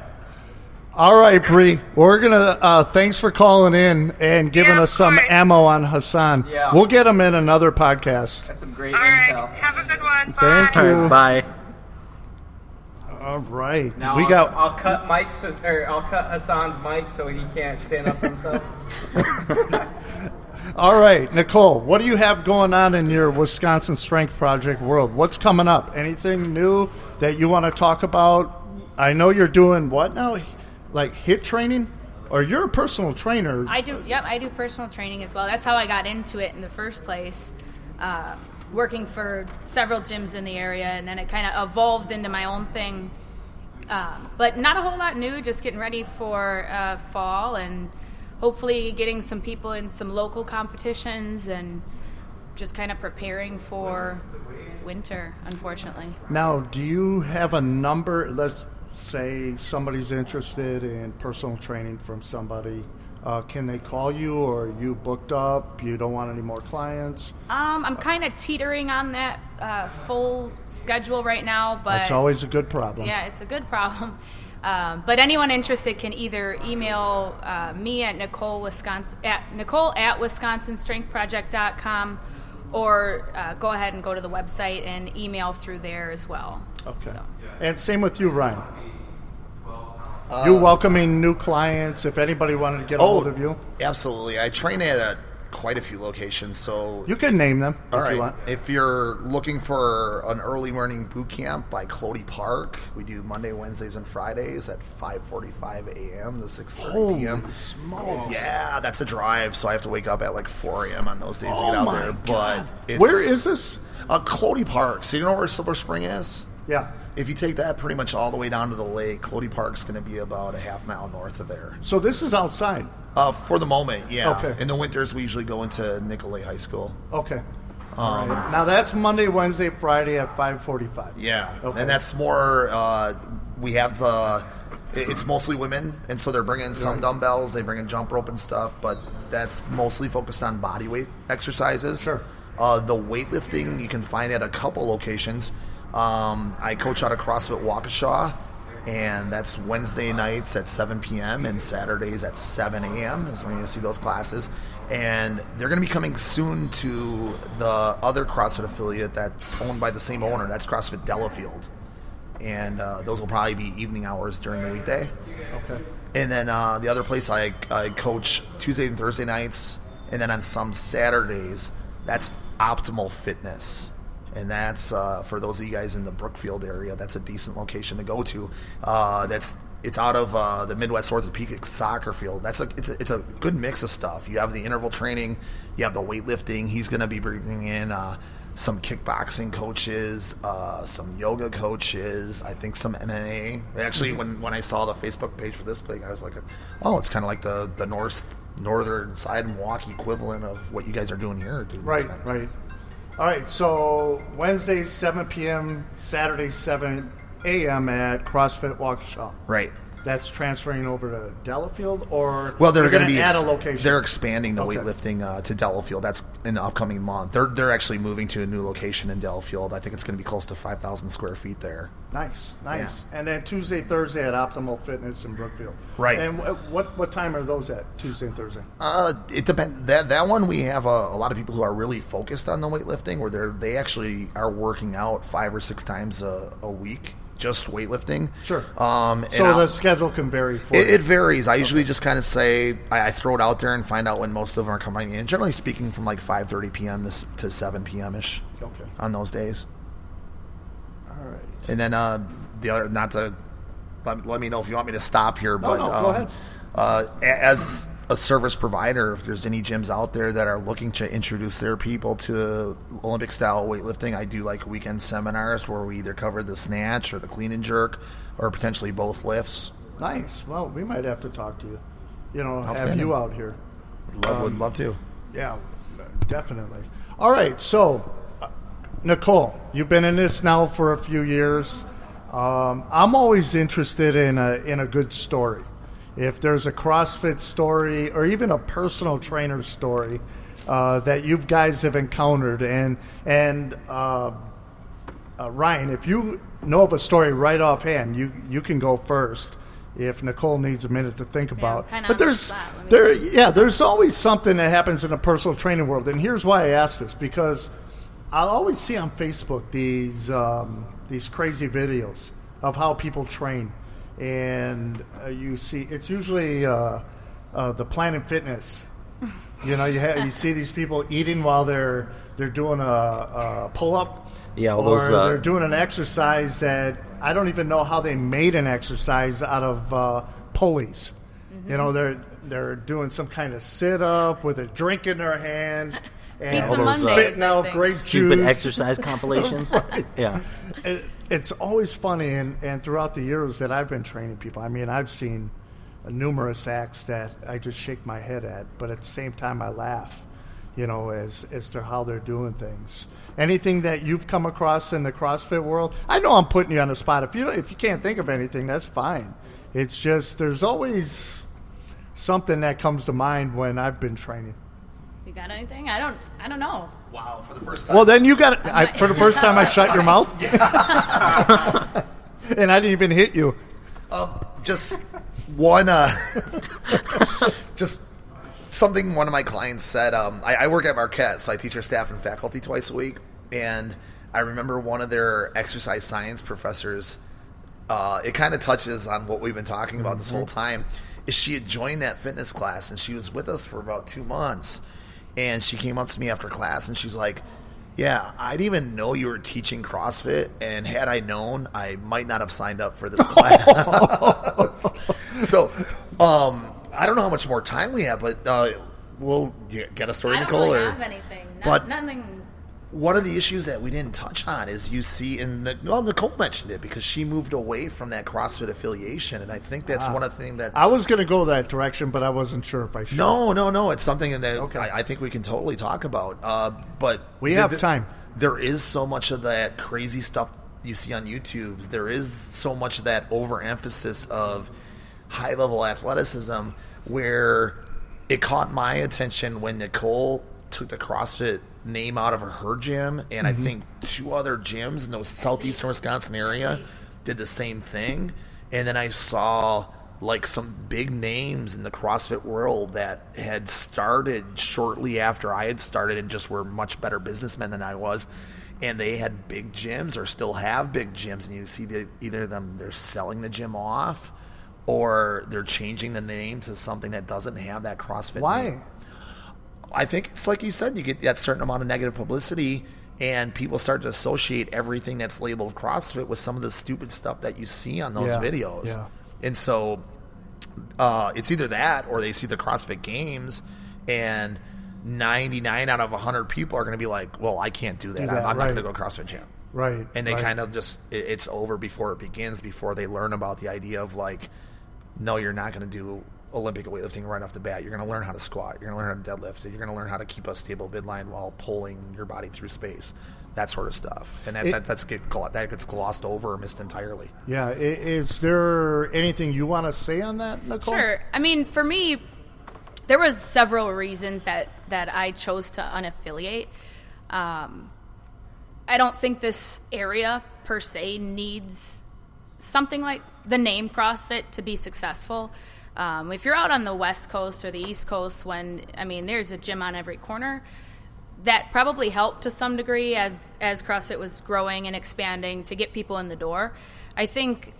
All right, Bree. We're gonna. Thanks for calling in and giving Yeah, us of some course. ammo on Hassan. Yeah. We'll get him in another podcast. That's some great All right, intel. have a good one. Thank Bye. you. All right, bye. All right. Now We I'll, got. I'll cut Mike's or I'll cut Hassan's mic so he can't stand up for himself. All right, Nicole. What do you have going on in your Wisconsin Strength Project world? What's coming up? Anything new that you want to talk about? I know you're doing what now? Like HIIT training, or you're a personal trainer? I do. Yep, I do personal training as well. That's how I got into it in the first place. Working for several gyms in the area, and then it kind of evolved into my own thing. But not a whole lot new. Just getting ready for fall, and hopefully getting some people in some local competitions, and just kind of preparing for winter. Unfortunately. Now, do you have a number? Let's say somebody's interested in personal training from somebody. Can they call you, or are you booked up? You don't want any more clients? I'm kind of teetering on that full schedule right now, but That's always a good problem. yeah, it's a good problem. But anyone interested can either email me at Nicole at wisconsinstrengthproject.com, or go ahead and go to the website and email through there as well. Okay. So. And same with you, Ryan. You welcoming new clients if anybody wanted to get a hold of you? Absolutely. I train at quite a few locations, so You can name them all if right. you want. If you're looking for an early morning boot camp by Clody Park, we do Monday, Wednesdays, and Fridays at 5:45 a.m. to 6:30 p.m. smokes. Yeah, that's a drive, so I have to wake up at like 4 a.m. on those days to get out there. But it's, Where is this? Clody Park? So you know where Silver Spring is? Yeah. If you take that pretty much all the way down to the lake, Clody Park's going to be about a half mile north of there. So this is outside. For the moment, yeah. Okay. In the winters, we usually go into Nicole High School. Okay. All right. Now that's Monday, Wednesday, Friday at 5:45. Yeah, Okay. and that's more. We have it's mostly women, and so they're bringing some dumbbells, they bring in jump rope and stuff, but that's mostly focused on body weight exercises. Sure. The weightlifting you can find at a couple locations. I coach out of CrossFit Waukesha, and that's Wednesday nights at 7 p.m. and Saturdays at 7 a.m. is when you're going to see those classes. And they're going to be coming soon to the other CrossFit affiliate that's owned by the same owner. That's CrossFit Delafield. And those will probably be evening hours during the weekday. Okay. And then the other place I coach Tuesday and Thursday nights, and then on some Saturdays, that's Optimal Fitness. And that's, for those of you guys in the Brookfield area, that's a decent location to go to. It's out of the Midwest Orthopedic Soccer Field. It's a good mix of stuff. You have the interval training, you have the weightlifting. He's going to be bringing in some kickboxing coaches, some yoga coaches, I think some MMA. Actually, when I saw the Facebook page for this place, I was like, oh, it's kind of like the northern side Milwaukee equivalent of what you guys are doing here. Dude. Right. All right, so Wednesday, 7 p.m., Saturday, 7 a.m. at CrossFit Waukesha. Right. That's transferring over to Delafield, or well, they're going to be add a location. They're expanding the weightlifting to Delafield. That's in the upcoming month. They're actually moving to a new location in Delafield. I think it's going to be close to 5,000 square feet there. Nice. Yeah. And then Tuesday, Thursday at Optimal Fitness in Brookfield. Right. And what time are those at, Tuesday and Thursday? It depends. That one we have a lot of people who are really focused on the weightlifting, where they actually are working out 5 or 6 times a week. Just weightlifting. Sure. So the schedule can vary for it varies. I usually just kind of say, I throw it out there and find out when most of them are coming in. Generally speaking, from like 5:30 p.m. to 7 p.m.-ish on those days. All right. And then the other, not to, let me know if you want me to stop here, but go ahead. As a service provider, if there's any gyms out there that are looking to introduce their people to Olympic style weightlifting, I do like weekend seminars where we either cover the snatch or the clean and jerk or potentially both lifts. Nice. Well, we might have to talk to you. Have you out here. Would love to. Yeah, definitely. All right, so Nicole, you've been in this now for a few years. I'm always interested in a good story. If there's a CrossFit story or even a personal trainer story that you guys have encountered, and Ryan, if you know of a story right offhand, you can go first. If Nicole needs a minute to think about, but there's always something that happens in the personal training world, and here's why I ask this, because I'll always see on Facebook these crazy videos of how people train. And you see, it's usually the Planet Fitness. You see these people eating while they're doing a pull-up. Yeah, all or those. They're doing an exercise that I don't even know how they made an exercise out of pulleys. Mm-hmm. They're doing some kind of sit-up with a drink in their hand. And Pizza Mondays, spitting out grape juice. Stupid exercise compilations. Right. Yeah. It's always funny, and throughout the years that I've been training people, I mean, I've seen numerous acts that I just shake my head at, but at the same time I laugh, as to how they're doing things. Anything that you've come across in the CrossFit world? I know I'm putting you on the spot. If you can't think of anything, that's fine. It's just there's always something that comes to mind when I've been training. You got anything? I don't know. Wow, for the first time. Well, then you got it. For the first time, I shut your mouth. And I didn't even hit you. Just one, just something one of my clients said. I work at Marquette, so I teach our staff and faculty twice a week. And I remember one of their exercise science professors, it kind of touches on what we've been talking about this whole time, is she had joined that fitness class, and she was with us for about 2 months. And she came up to me after class, and she's like, yeah, I didn't even know you were teaching CrossFit, and had I known, I might not have signed up for this class. So, I don't know how much more time we have, but we'll get a story, Nicole? I don't really have anything. Nothing. One of the issues that we didn't touch on is you see, Nicole mentioned it because she moved away from that CrossFit affiliation, and I think that's one of the things that I was going to go that direction, but I wasn't sure if I should. No, it's something that I think we can totally talk about. But we have time. There is so much of that crazy stuff you see on YouTube. There is so much of that overemphasis of high-level athleticism where it caught my attention when Nicole took the CrossFit name out of her gym, and I think 2 other gyms in the southeastern Wisconsin area did the same thing. And then I saw like some big names in the CrossFit world that had started shortly after I had started and just were much better businessmen than I was, and they had big gyms or still have big gyms, and you see that either of them, they're selling the gym off, or they're changing the name to something that doesn't have that CrossFit Why? name. I think it's like you said, you get that certain amount of negative publicity, and people start to associate everything that's labeled CrossFit with some of the stupid stuff that you see on those videos. Yeah. And so it's either that or they see the CrossFit Games, and 99 out of 100 people are going to be like, well, I can't do that. I'm not going to go to CrossFit Gym. Right. And they kind of just, it's over before it begins, before they learn about the idea of like, no, you're not going to do Olympic weightlifting right off the bat. You're going to learn how to squat. You're going to learn how to deadlift. And you're going to learn how to keep a stable midline while pulling your body through space. That sort of stuff. And that gets glossed over or missed entirely. Yeah. Is there anything you want to say on that, Nicole? Sure. I mean, for me, there was several reasons that I chose to unaffiliate. I don't think this area per se needs something like the name CrossFit to be successful. If you're out on the West Coast or the East Coast there's a gym on every corner, that probably helped to some degree as CrossFit was growing and expanding to get people in the door. I think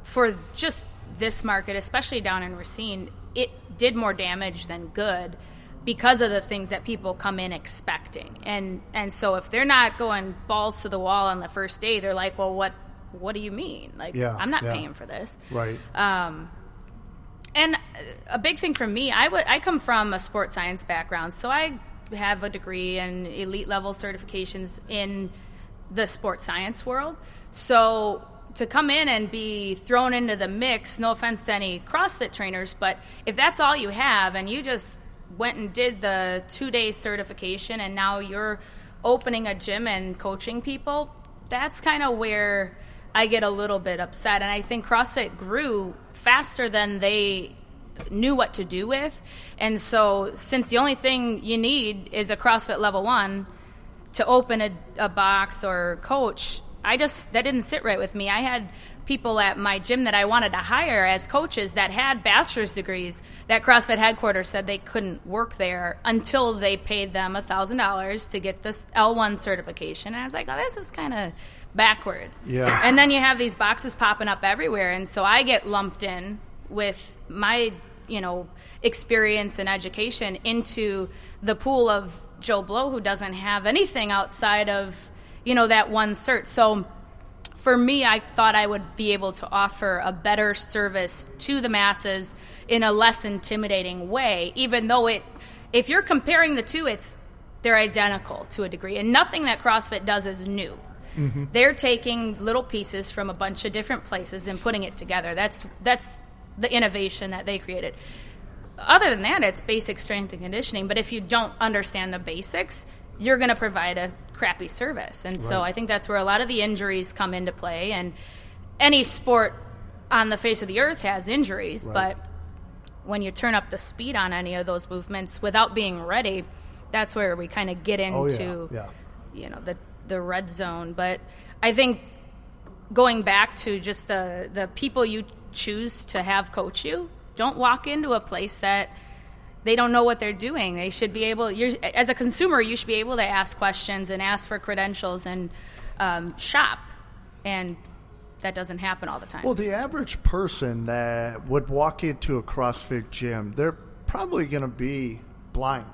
for just this market, especially down in Racine, it did more damage than good because of the things that people come in expecting. And so if they're not going balls to the wall on the first day, they're like, well, what do you mean? Like, I'm not paying for this. Right. And a big thing for me, I come from a sports science background, so I have a degree and elite level certifications in the sports science world. So to come in and be thrown into the mix, no offense to any CrossFit trainers, but if that's all you have and you just went and did the 2-day certification and now you're opening a gym and coaching people, that's kind of where I get a little bit upset. And I think CrossFit grew faster than they knew what to do with. And so since the only thing you need is a CrossFit level 1 to open a box or coach, that didn't sit right with me. I had people at my gym that I wanted to hire as coaches that had bachelor's degrees that CrossFit headquarters said they couldn't work there until they paid them $1,000 to get this L1 certification. And I was like, oh, this is kind of backwards. Yeah. And then you have these boxes popping up everywhere. And so I get lumped in with my, experience and education into the pool of Joe Blow who doesn't have anything outside of, that one cert. So for me, I thought I would be able to offer a better service to the masses in a less intimidating way, even though if you're comparing the two, they're identical to a degree. And nothing that CrossFit does is new. Mm-hmm. They're taking little pieces from a bunch of different places and putting it together. That's the innovation that they created. Other than that, it's basic strength and conditioning. But if you don't understand the basics, you're going to provide a crappy service. And so I think that's where a lot of the injuries come into play. And any sport on the face of the earth has injuries. Right. But when you turn up the speed on any of those movements without being ready, that's where we kind of get into, the red zone. But I think going back to just the people you choose to have coach you, don't walk into a place that they don't know what they're doing. They should be able, as a consumer, you should be able to ask questions and ask for credentials and shop. And that doesn't happen all the time. Well, the average person that would walk into a CrossFit gym, they're probably going to be blind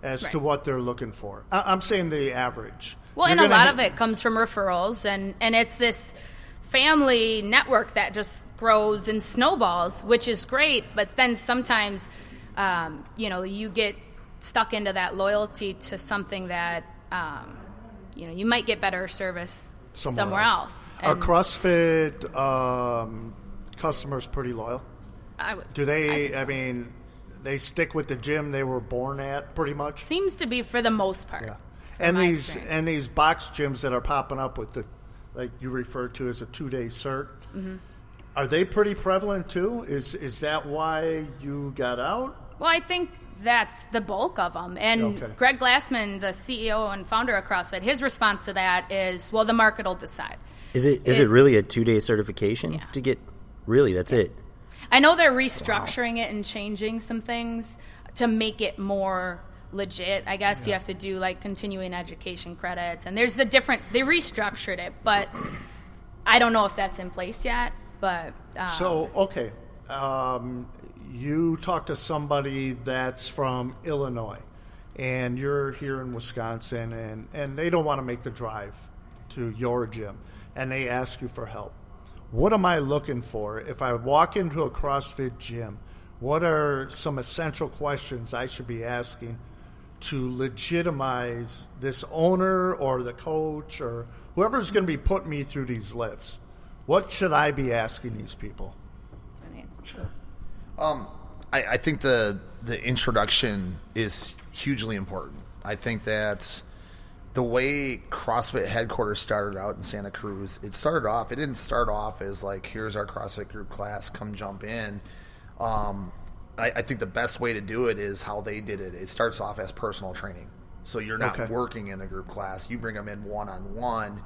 as to what they're looking for. I'm saying the average. Well, and a lot of it comes from referrals, and it's this family network that just grows and snowballs, which is great. But then sometimes, you get stuck into that loyalty to something that, you might get better service somewhere else. Are CrossFit customers pretty loyal? Do they? I mean, they stick with the gym they were born at, pretty much. Seems to be for the most part. Yeah. And these box gyms that are popping up with the, like you referred to as a 2-day cert, mm-hmm. Are they pretty prevalent too? Is that why you got out? Well, I think that's the bulk of them. And Greg Glassman, the CEO and founder of CrossFit, his response to that is, well, the market will decide. Is it really a 2-day certification to get? Really, that's it? I know they're restructuring it and changing some things to make it more legit. I guess you have to do like continuing education credits, and there's they restructured it, but I don't know if that's in place yet. But you talk to somebody that's from Illinois, and you're here in Wisconsin, and they don't want to make the drive to your gym, and they ask you for help. What am I looking for? If I walk into a CrossFit gym, what are some essential questions I should be asking to legitimize this owner or the coach or whoever's going to be putting me through these lifts? What should I be asking these people? Sure. I think the introduction is hugely important. I think that the way CrossFit headquarters started out in Santa Cruz, it didn't start off as like, here's our CrossFit group class, come jump in. I think the best way to do it is how they did it. It starts off as personal training. So you're not working in a group class. You bring them in one-on-one.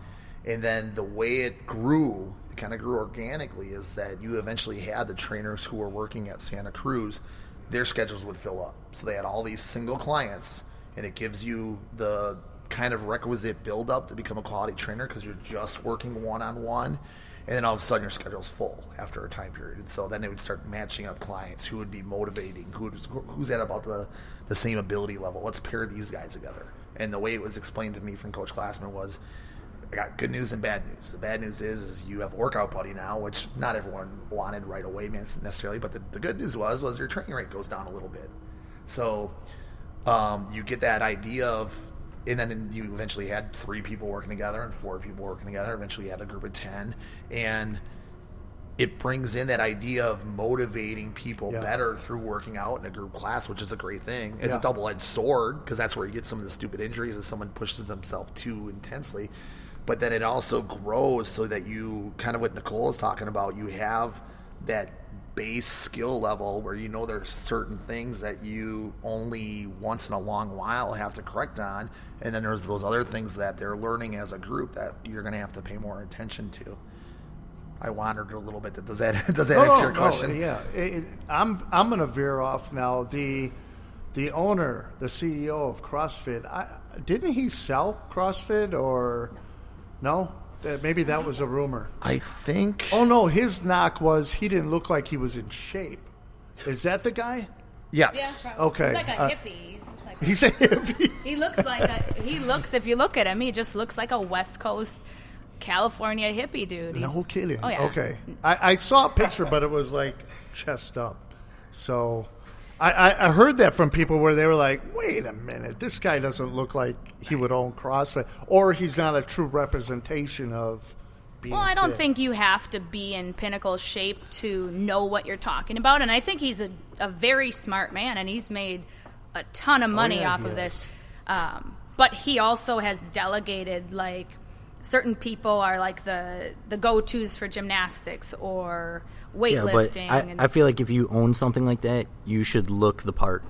And then the way it kind of grew organically, is that you eventually had the trainers who were working at Santa Cruz, their schedules would fill up. So they had all these single clients, and it gives you the kind of requisite build-up to become a quality trainer because you're just working one-on-one. And then all of a sudden your schedule's full after a time period. And so then they would start matching up clients who would be motivating, who's at about the same ability level. Let's pair these guys together. And the way it was explained to me from Coach Glassman was, I got good news and bad news. The bad news is you have a workout buddy now, which not everyone wanted right away necessarily. But the good news was your training rate goes down a little bit. So you get that idea of, and then you eventually had 3 people working together and 4 people working together. Eventually you had a group of 10. And it brings in that idea of motivating people better through working out in a group class, which is a great thing. It's a double-edged sword because that's where you get some of the stupid injuries if someone pushes themselves too intensely. But then it also grows so that you, kind of what Nicole is talking about, you have that base skill level where you know there's certain things that you only once in a long while have to correct on, and then there's those other things that they're learning as a group that you're going to have to pay more attention to. I wandered a little bit. Does that answer your question? Yeah, I'm going to veer off now. The owner, the CEO of CrossFit, didn't he sell CrossFit or no? Maybe that was a rumor. I think. Oh no, his knock was he didn't look like he was in shape. Is that the guy? Yes. Yeah, okay. He's like a hippie. He's a hippie. He looks. If you look at him, he just looks like a West Coast California hippie dude. No kidding. Oh yeah. Okay. I saw a picture, but it was like chest up. So I heard that from people where they were like, wait a minute, this guy doesn't look like he would own CrossFit, or he's not a true representation of being Well, I don't fit. think you have to be in pinnacle shape to know what you're talking about, and I think he's a very smart man, and he's made a ton of money off of this. But he also has delegated, like, certain people are like the go-tos for gymnastics or weightlifting. Yeah, but I feel like if you own something like that, you should look the part.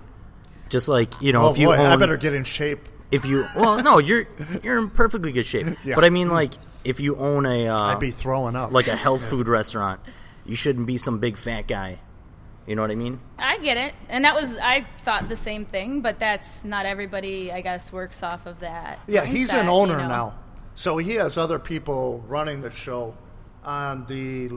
Just like, if you own, I better get in shape. If you you're in perfectly good shape. Yeah. But I mean, like, if you own I'd be throwing up. like a health food restaurant, you shouldn't be some big fat guy. You know what I mean? I get it. And I thought the same thing, but that's not everybody, I guess, works off of that. Yeah, he's an owner you know. now. So he has other people running the show on the,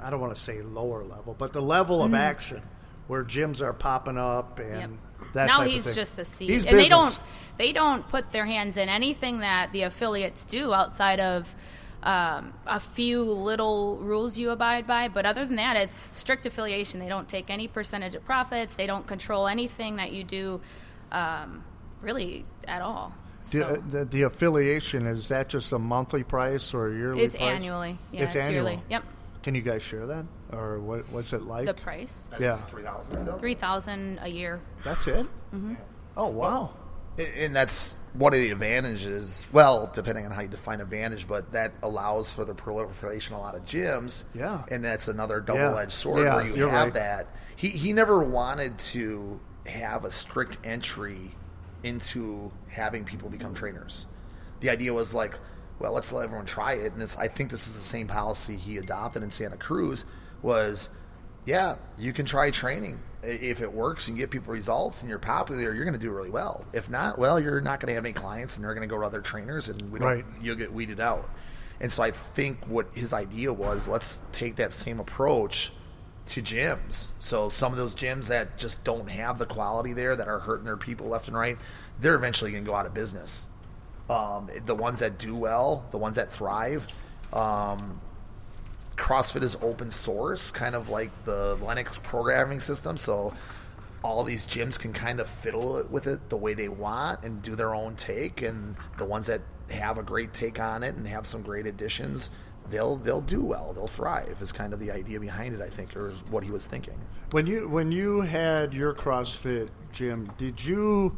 I don't want to say lower level, but the level of action where gyms are popping up and that now type he's of thing. just the CEO. He's And business. they don't put their hands in anything that the affiliates do outside of a few little rules you abide by. But other than that, it's strict affiliation. They don't take any percentage of profits. They don't control anything that you do really at all. The affiliation, is that just a monthly price or a yearly It's price? annually. Yeah, It's it's annual. yearly. Yep. Can you guys share that? Or what's it like? The price. Yeah. $3,000 still? $3,000 a year. That's it? Mm-hmm. Oh, wow. And that's one of the advantages, well, depending on how you define advantage, but that allows for the proliferation of a lot of gyms. Yeah. And that's another double-edged sword Yeah, where you you're have right. that. He never wanted to have a strict entry into having people become trainers. The idea was like, well, let's let everyone try it. And I think this is the same policy he adopted in Santa Cruz was, yeah, you can try training. If it works and get people results and you're popular, you're going to do really well. If not, well, you're not going to have any clients and they're going to go to other trainers and you'll get weeded out. And so I think what his idea was, let's take that same approach to gyms. So some of those gyms that just don't have the quality there, that are hurting their people left and right, they're eventually going to go out of business. The ones that do well, the ones that thrive, CrossFit is open source, kind of like the Linux programming system. So all these gyms can kind of fiddle with it the way they want and do their own take. And the ones that have a great take on it and have some great additions, they'll do well. They'll thrive is kind of the idea behind it, I think, or is what he was thinking. When you had your CrossFit gym, did you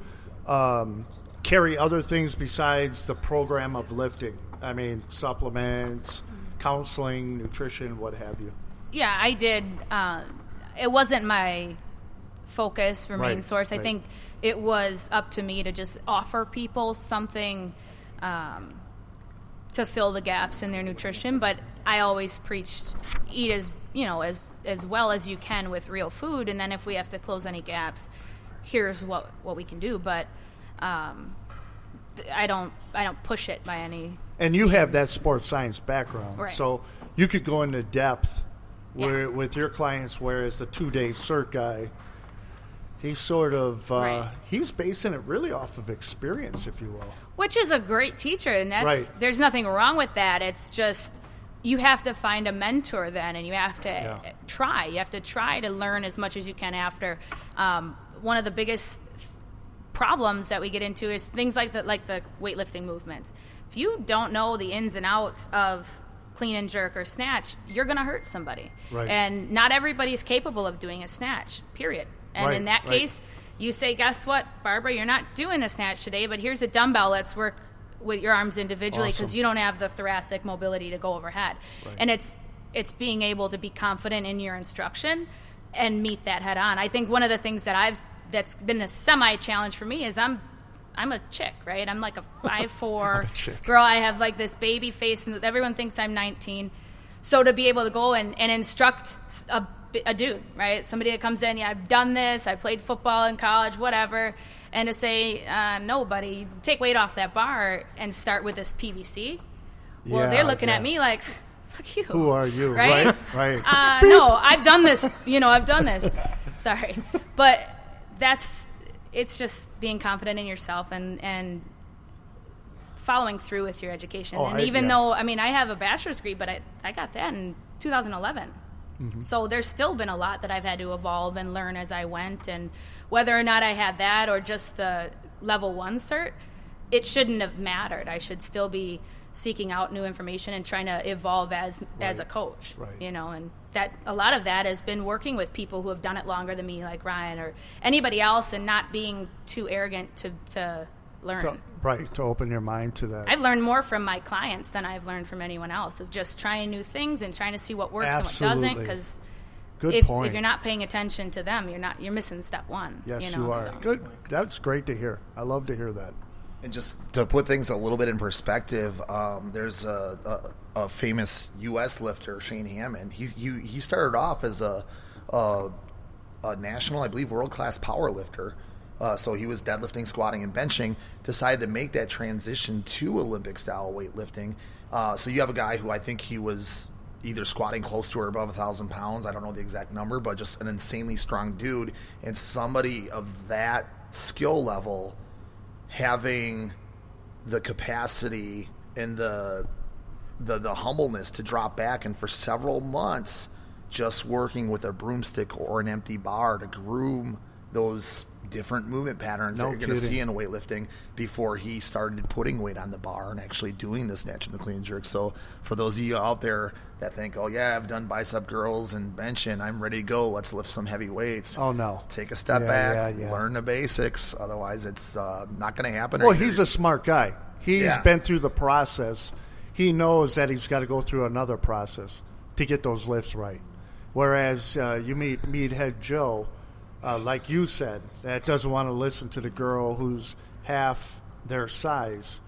carry other things besides the program of lifting? I mean, supplements, counseling, nutrition, what have you? Yeah, I did. It wasn't my focus for main source. I think it was up to me to just offer people something to fill the gaps in their nutrition. But I always preached eat as well as you can with real food, and then if we have to close any gaps, here's what we can do. But I don't push it by any. And you have that sports science background, right. So you could go into depth with your clients, whereas the 2-day cert guy, he's sort of he's basing it really off of experience, if you will. Which is a great teacher, and that's there's nothing wrong with that. It's just you have to find a mentor then, and you have to try. You have to try to learn as much as you can after. One of the biggest problems that we get into is things like the weightlifting movements. If you don't know the ins and outs of clean and jerk or snatch, you're going to hurt somebody. Right. And not everybody's capable of doing a snatch, period. And in that case, you say, guess what, Barbara, you're not doing a snatch today, but here's a dumbbell. Let's work with your arms individually because you don't have the thoracic mobility to go overhead. Right. And it's being able to be confident in your instruction and meet that head on. I think one of the things that's been a semi-challenge for me is I'm a chick, right? I'm like a 5'4" girl. I have like this baby face, and everyone thinks I'm 19. So to be able to go and instruct a dude, right? Somebody that comes in, I've done this, I played football in college, whatever, and to say, no, buddy, take weight off that bar and start with this PVC. Well, they're looking at me like, fuck you. Who are you? Right? Right. No, I've done this. I've done this. Sorry. But it's just being confident in yourself and following through with your education. Though, I have a bachelor's degree, but I got that in 2011. Mm-hmm. So there's still been a lot that I've had to evolve and learn as I went. And whether or not I had that or just the level 1 cert, it shouldn't have mattered. I should still be seeking out new information and trying to evolve as a coach, and that a lot of that has been working with people who have done it longer than me, like Ryan or anybody else, and not being too arrogant to learn. To open your mind to that. I've learned more from my clients than I've learned from anyone else, of just trying new things and trying to see what works and what doesn't, because if you're not paying attention to them, you're missing step one. Yes, you are. So. Good. That's great to hear. I love to hear that. And just to put things a little bit in perspective, there's a famous U.S. lifter, Shane Hammond. He started off as a national, I believe, world-class power lifter. So he was deadlifting, squatting, and benching, decided to make that transition to Olympic-style weightlifting. So you have a guy who I think he was either squatting close to or above 1,000 pounds. I don't know the exact number, but just an insanely strong dude. And somebody of that skill level having the capacity and the humbleness to drop back and for several months just working with a broomstick or an empty bar to groom those different movement patterns that you're going to see in weightlifting before he started putting weight on the bar and actually doing the snatch and the clean jerk. So for those of you out there that think, oh yeah, I've done bicep curls and benching, I'm ready to go, let's lift some heavy weights. Oh no. Take a step back, learn the basics, otherwise it's not going to happen. Well, he's a smart guy. He's been through the process. He knows that he's got to go through another process to get those lifts right. Whereas you meet Meathead Joe, like you said, that doesn't want to listen to the girl who's half their size.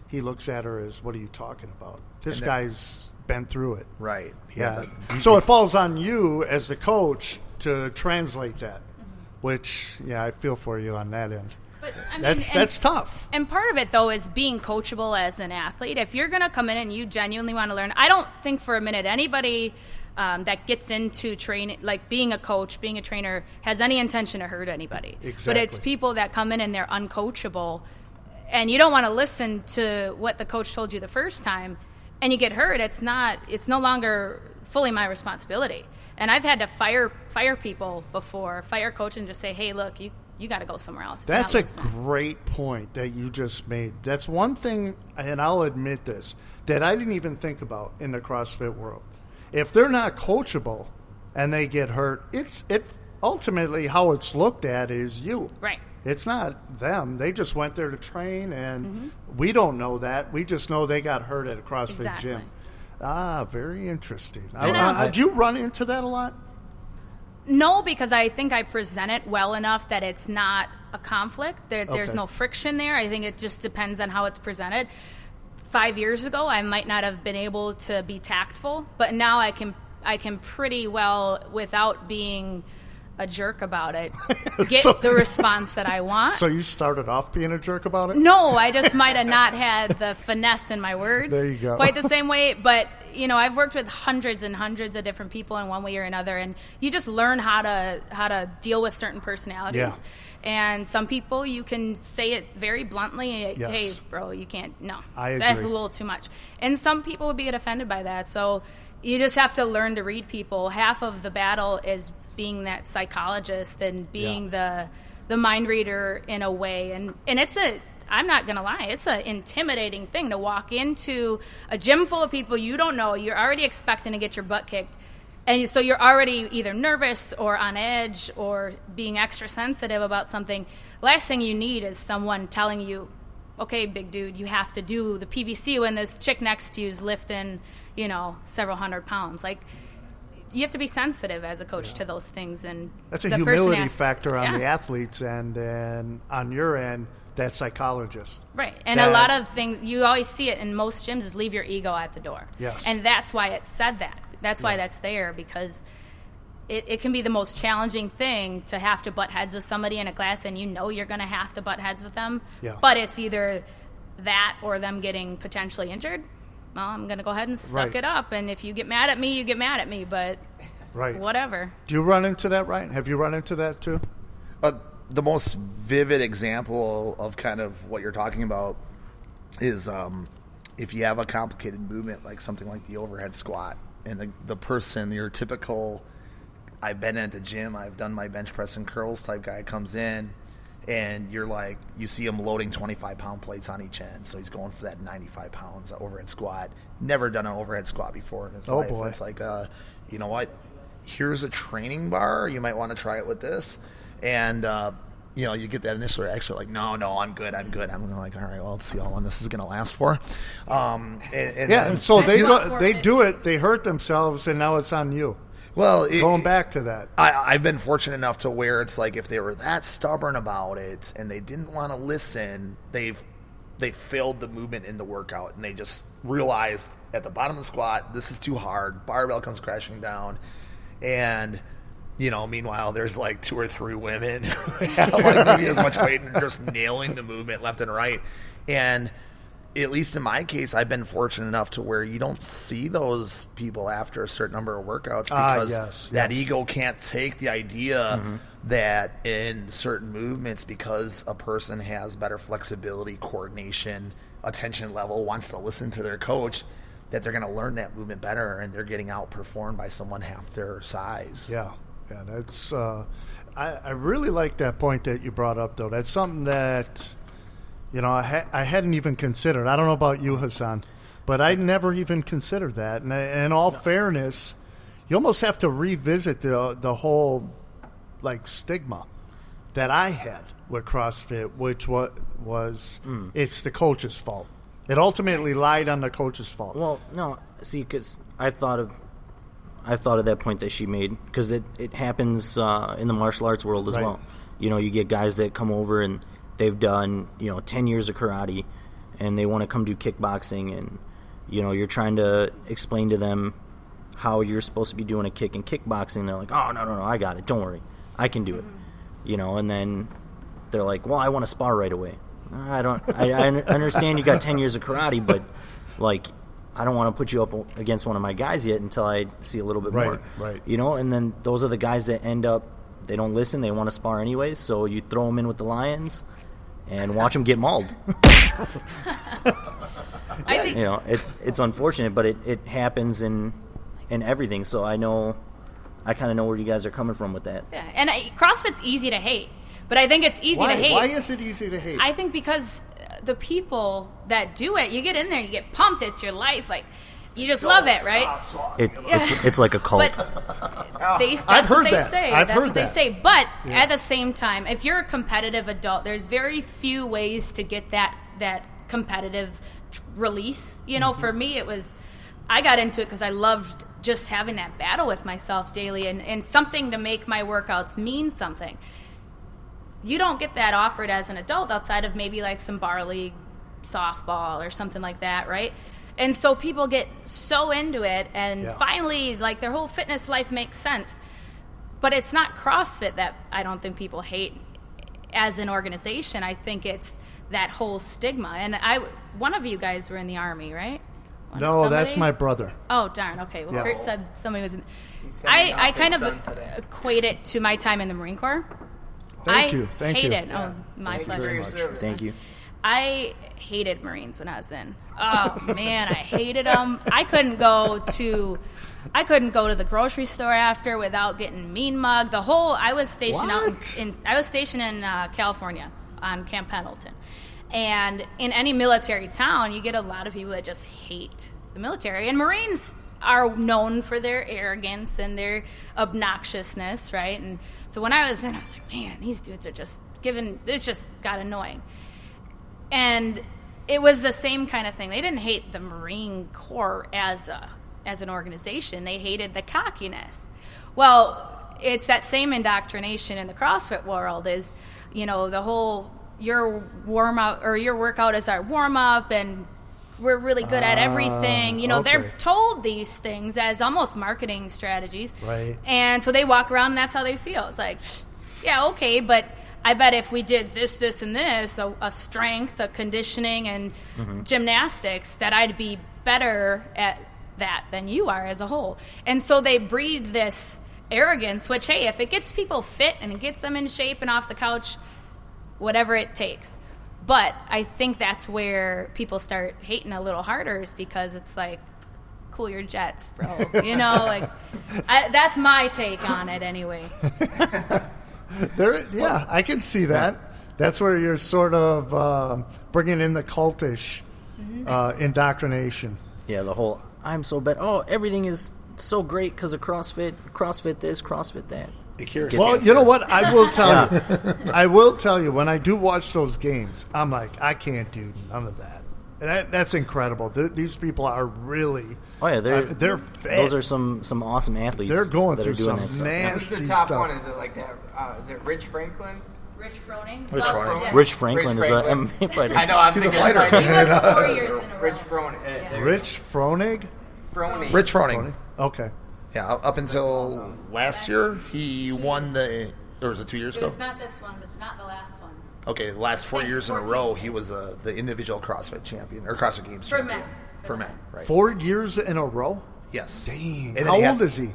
He looks at her as, what are you talking about? This guy's been through it. Right. Yeah. So it falls on you as the coach to translate that, which, I feel for you on that end. But, that's tough. And part of it, though, is being coachable as an athlete. If you're going to come in and you genuinely want to learn, I don't think for a minute anybody that gets into training, like being a coach, being a trainer, has any intention to hurt anybody. Exactly. But it's people that come in and they're uncoachable, and you don't want to listen to what the coach told you the first time, and you get hurt. It's no longer fully my responsibility. And I've had to fire people before, fire coach, and just say, hey, look, you got to go somewhere else. That's a great point that you just made. That's one thing, and I'll admit this, that I didn't even think about in the CrossFit world. If they're not coachable and they get hurt, it ultimately how it's looked at is you. Right. It's not them. They just went there to train, and we don't know that. We just know they got hurt at a CrossFit gym. Very interesting. Do you run into that a lot? No, because I think I present it well enough that it's not a conflict. There's no friction there. I think it just depends on how it's presented. 5 years ago, I might not have been able to be tactful, but now I can pretty well, without being a jerk about it, get the response that I want. So you started off being a jerk about it? No, I just might have not had the finesse in my words. There you go. Quite the same way, but I've worked with hundreds and hundreds of different people in one way or another, and you just learn how to deal with certain personalities. Yeah. And some people, you can say it very bluntly, Yes. hey, bro, you can't, no. I agree. That's a little too much. And some people would get offended by that. So you just have to learn to read people. Half of the battle is being that psychologist and being the mind reader in a way. And I'm not going to lie, it's an intimidating thing to walk into a gym full of people you don't know. You're already expecting to get your butt kicked. And so you're already either nervous or on edge or being extra sensitive about something. Last thing you need is someone telling you, okay, big dude, you have to do the PVC when this chick next to you is lifting, several hundred pounds. Like, you have to be sensitive as a coach to those things. And that's a the humility factor on the athlete's end, and on your end, that psychologist. Right. And a lot of things, you always see it in most gyms, is leave your ego at the door. Yes. And that's why it said that. That's why that's there, because it can be the most challenging thing to have to butt heads with somebody in a class, and you're going to have to butt heads with them. Yeah. But it's either that or them getting potentially injured. Well, I'm going to go ahead and suck it up. And if you get mad at me, you get mad at me. But whatever. Do you run into that, Ryan? Have you run into that too? The most vivid example of kind of what you're talking about is if you have a complicated movement, like something like the overhead squat, and the person, your typical, I've been at the gym, I've done my bench press and curls type guy comes in, and you're like, you see him loading 25-pound plates on each end, so he's going for that 95 pounds overhead squat. Never done an overhead squat before in his life. Boy. It's like, you know what? Here's a training bar. You might want to try it with this. And, you get that initial reaction like, no, I'm good. I'm like, all right, well, let's see how long this is going to last for. And so they do it, they hurt themselves, and now it's on you. Well, going back to that, I've been fortunate enough to where it's like if they were that stubborn about it and they didn't want to listen, they failed the movement in the workout, and they just realized at the bottom of the squat, this is too hard. Barbell comes crashing down, and meanwhile, there's like 2 or 3 women who have like maybe as much weight and just nailing the movement left and right. And at least in my case, I've been fortunate enough to where you don't see those people after a certain number of workouts because that ego can't take the idea that in certain movements, because a person has better flexibility, coordination, attention level, wants to listen to their coach, that they're going to learn that movement better, and they're getting outperformed by someone half their size. Yeah, that's. I really like that point that you brought up, though. That's something that, I hadn't even considered. I don't know about you, Hassan, but I never even considered that. And in all fairness, you almost have to revisit the whole stigma that I had with CrossFit, which was it's the coach's fault. It ultimately lied on the coach's fault. Well, no, see, because I've thought of that point that she made, because it happens in the martial arts world as well. You get guys that come over and they've done 10 years of karate, and they want to come do kickboxing, and you're trying to explain to them how you're supposed to be doing a kick in kickboxing. They're like, oh, no, I got it, don't worry, I can do it. And then they're like, well, I want to spar right away. I understand you got 10 years of karate, but I don't want to put you up against one of my guys yet until I see a little bit more. Right. You know, and then those are the guys that end up, they don't listen, they want to spar anyways, so you throw them in with the Lions and watch them get mauled. I think, You know, it's unfortunate, but it happens in everything, so I kind of know where you guys are coming from with that. yeah. And CrossFit's easy to hate, but I think it's easy to hate. Why is it easy to hate? I think because the people that do it, you get in there, you get pumped. It's your life. Like, you just love it, right? It's like a cult. But I've that's heard what they that. say. I've That's heard what they that. say. But at the same time, if you're a competitive adult, there's very few ways to get that competitive release. You know, for me, I got into it because I loved just having that battle with myself daily and something to make my workouts mean something. You don't get that offered as an adult outside of maybe like some bar league softball or something like that, right? And so people get so into it, and finally, like, their whole fitness life makes sense. But it's not CrossFit that I don't think people hate as an organization. I think it's that whole stigma. And one of you guys were in the Army, right? No, that's my brother. Oh, darn. Okay. Well, Yeah. Kurt said somebody was in. sending I off kind his of son today. equate it to my time in the Marine Corps. Thank you. Hated. Oh, my Thank you for pleasure. your service. Thank you. I hated Marines when I was in. Oh man, I hated them. I couldn't go to the grocery store after without getting mean mugged. I was stationed What? in California on Camp Pendleton. And in any military town, you get a lot of people that just hate the military. And Marines are known for their arrogance and their obnoxiousness, right? And so when I was in, I was like, man, these dudes are it just got annoying. And it was the same kind of thing. They didn't hate the Marine Corps as an organization. They hated the cockiness. Well, it's that same indoctrination in the CrossFit world is, you know, the whole your warm-up or your workout is our warm-up and we're really good at everything. You know, okay. They're told these things as almost marketing strategies. Right. And so they walk around and that's how they feel. It's like, yeah, okay, but I bet if we did this, and this, a strength, a conditioning, and gymnastics, that I'd be better at that than you are as a whole. And so they breed this arrogance, which, hey, if it gets people fit and it gets them in shape and off the couch, whatever it takes. But I think that's where people start hating a little harder is because it's like, cool your jets, bro. You know, like, that's my take on it anyway. I can see that. That's where you're sort of bringing in the cultish indoctrination. Yeah, the whole, I'm so bad. Oh, everything is so great because of CrossFit. CrossFit this, CrossFit that. Well, you know what? I will tell you. I will tell you, when I do watch those games, I'm like, I can't do none of that. And that's incredible. These people are really... Oh, yeah, they're fit. Those are some awesome athletes. They're going that through are doing some that stuff. nasty Who's the top stuff. one? Is it like that? Is it Rich Franklin? Rich Froning? Rich Froning. Yeah. Rich Franklin Rich is a Franklin. MMA fighter. I know. I'm He's a thinking fighter. He was 4 years in a row. Rich Froning. Rich Froning? Froning. Rich Froning. Okay. Yeah, up until last year, he won or was it 2 years It ago? was not this one, but not the last one. Okay, the last 4 years in a 14. row, he was the individual CrossFit champion, or CrossFit Games For champion. men. For men, right. 4 years in a row? Yes. Dang. And then How he old is he?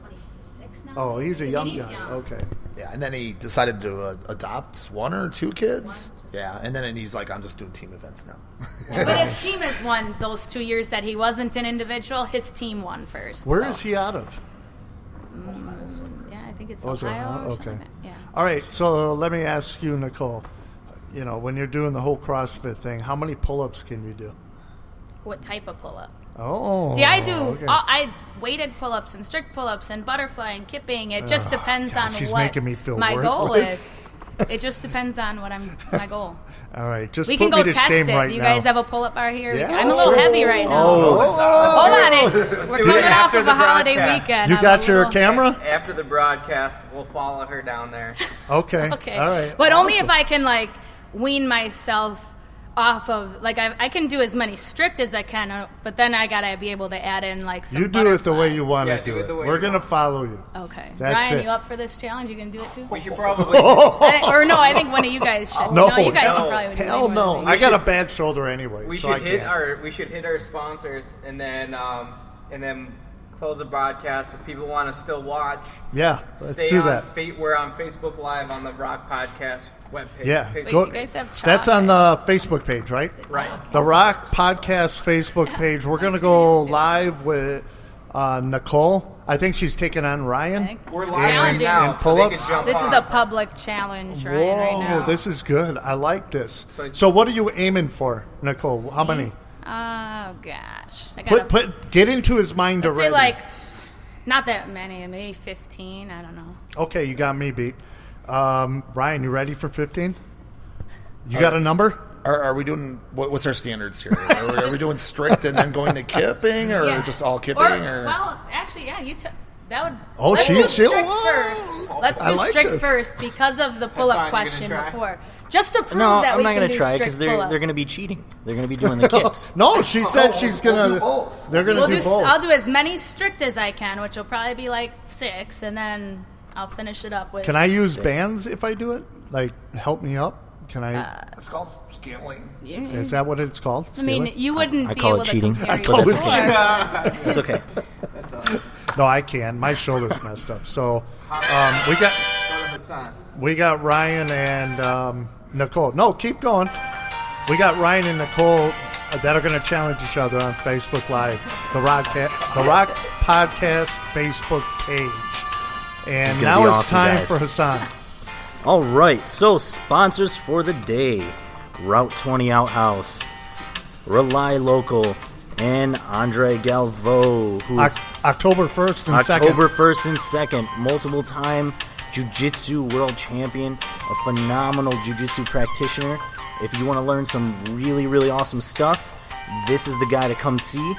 26 now? Oh, he's a young He's guy. young. Okay. Yeah, and then he decided to adopt 1 or 2 kids. Yeah, and then he's like, I'm just doing team events now. But his team has won those 2 years that he wasn't an individual. His team won first. Where so. is he out of? Yeah, I think it's Oh, is it Ohio. Ohio? Or Okay. something. Yeah. All right, so let me ask you, Nicole. You know, when you're doing the whole CrossFit thing, how many pull-ups can you do? What type of pull-up? Oh. See, I do. okay. I weighted pull-ups and strict pull-ups and butterfly and kipping. It just depends God, on she's what making me feel my goal worthless. is. It just depends on what my goal. All right, just We put can go me to test shame it. right Do you now. guys have a pull-up bar here? Yeah, I'm a little sure. heavy right now. Oh, Hold on it. We're coming off after of the a holiday broadcast. weekend. You I'm got a your little- camera? After the broadcast, we'll follow her down there. Okay. Okay. All right. But only Awesome. if I can, like, wean myself off of, like, I can do as many strict as I can, but then I gotta be able to add in, like, some You do it the butterfly. way you want Yeah, to do do it it. the way We're you going to want. follow you. Okay. That's Ryan, it. you up for this challenge? You gonna do it too? We should probably. Or no, I think one of you guys should. No, you guys no. should probably do Hell it. no. I got a bad shoulder anyway, We so I should hit can't. our sponsors and then close the broadcast. If people want to still watch, Yeah, let's stay do on that. We're on Facebook Live on the Rok Podcast webpage. Yeah, Wait, go, you guys have that's on the Facebook page, right? Right. The Rok Podcast Facebook page. We're going to go live with Nicole. I think she's taking on Ryan. We're live right Challenging. now, And so they can pull-ups? jump This on. is a public challenge, Ryan, right now. Whoa, this is good. I like this. So- So what are you aiming for, Nicole? How many? Oh gosh, I gotta Get into his mind let's say already. like not that many, maybe 15. I don't know. Okay, you got me beat. Ryan, you ready for 15? You got a number? Are we doing what's our standards here? Are we doing strict and then going to kipping, or Yeah. just all kipping? Or Well, actually, yeah, that would. Oh, let's do she'll- strict whoa. first. Let's I do like strict this. first because of the Hassan, pull-up you gonna question try? before, just to prove No, that I'm we not can going do to try strict because they're pull-ups. going to be cheating. They're going to be doing the kips. No, she said she's we'll gonna. do both. They're gonna do both. I'll do as many strict as I can, which will probably be like 6, and then I'll finish it up with. Can I use bands if I do it? Like, help me up? Can I? it's called scaling. Is that what it's called? I mean, you wouldn't I be call able it to cheating. compare I your call it score. It's okay. No, I can. My shoulder's messed up. So Go to Hassan. we got Ryan and Nicole. No, keep going. We got Ryan and Nicole that are going to challenge each other on Facebook Live, the Rok Podcast Facebook page. is And gonna now be it's awesome, time guys. for Hassan. All right, so sponsors for the day: Route 20 Outhouse, Rely Local, and Andre Galvo, who's October 1st and October 2nd. 1st and 2nd, multiple-time Jiu-Jitsu world champion, a phenomenal Jiu-Jitsu practitioner. If you want to learn some really, really awesome stuff, this is the guy to come see.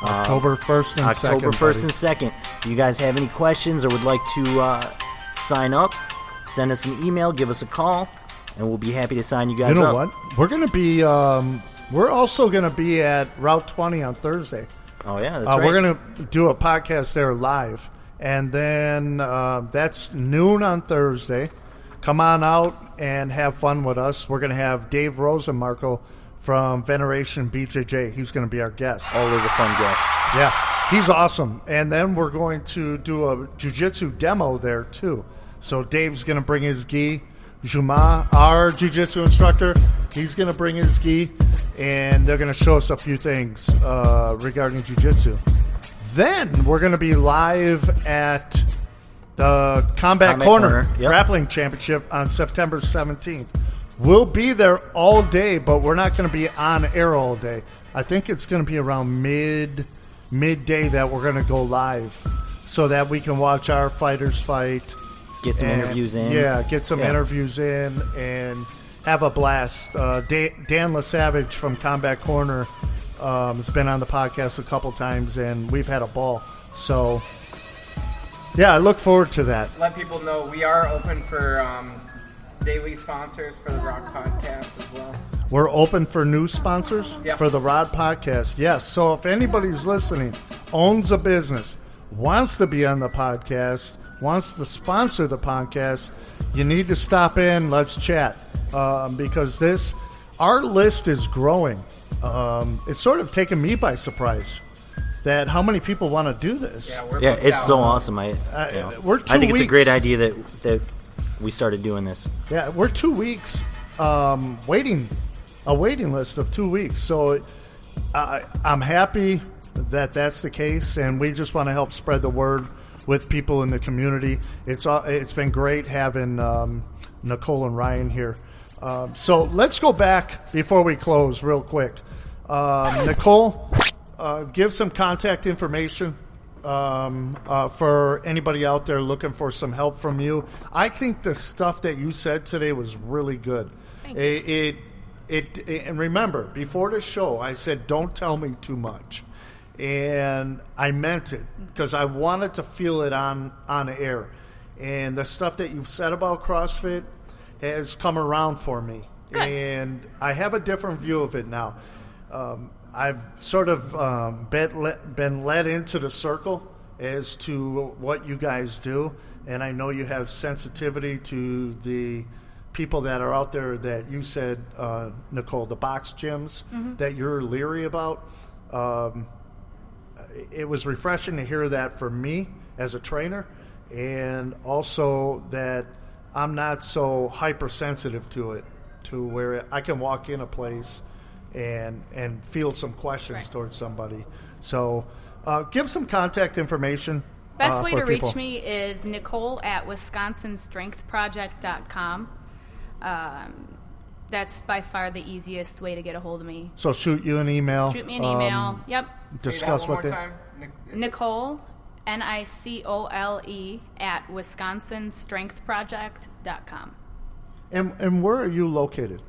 October 1st and 2nd. October 1st buddy. and 2nd. If you guys have any questions or would like to sign up, send us an email, give us a call, and we'll be happy to sign you guys You know up. what? We're going to be. We're also going to be at Route 20 on Thursday. Oh, yeah, that's right. We're going to do a podcast there live. And then that's noon on Thursday. Come on out and have fun with us. We're going to have Dave Rosenmarco from Veneration BJJ. He's going to be our guest. Always a fun guest. Yeah, he's awesome. And then we're going to do a jiu-jitsu demo there, too. So Dave's going to bring his gi. Juma, our jiu-jitsu instructor, he's going to bring his gi. And they're going to show us a few things regarding jiu-jitsu. Then we're going to be live at the Combat Corner Yep. Grappling Championship on September 17th. We'll be there all day, but we're not going to be on air all day. I think it's going to be around midday that we're going to go live so that we can watch our fighters fight. Get some interviews in. Yeah, get some Yeah. interviews in and have a blast. Dan LaSavage from Combat Corner has been on the podcast a couple times, and we've had a ball. So, yeah, I look forward to that. Let people know we are open for daily sponsors for the Rok Podcast as well. We're open for new sponsors Yep. for the Rod Podcast. Yes, so if anybody's listening, owns a business, wants to be on the podcast, wants to sponsor the podcast, you need to stop in. Let's chat because our list is growing. It's sort of taken me by surprise that how many people want to do this. Yeah, booked it's out. so awesome. I we're 2 think it's a great weeks. idea that we started doing this. Yeah, we're 2 weeks waiting, a waiting list of 2 weeks. So I'm happy that that's the case, and we just want to help spread the word with people in the community. It's been great having Nicole and Ryan here. So let's go back before we close real quick. Nicole, give some contact information for anybody out there looking for some help from you. I think the stuff that you said today was really good. Thank you. And remember, before the show, I said, don't tell me too much. And I meant it because I wanted to feel it on air. And the stuff that you've said about CrossFit has come around for me. Good. And I have a different view of it now. I've sort of been led into the circle as to what you guys do, and I know you have sensitivity to the people that are out there that you said, Nicole, the box gyms that you're leery about. It was refreshing to hear that for me as a trainer, and also that I'm not so hypersensitive to it, to where I can walk in a place and feel some questions towards somebody. So give some contact information. Best way for to people. reach me is Nicole at wisconsinstrengthproject.com. That's by far the easiest way to get a hold of me. So shoot you an email. Shoot me an email. Yep. Discuss what they... Nicole, Nicole at wisconsinstrengthproject.com. And where are you located?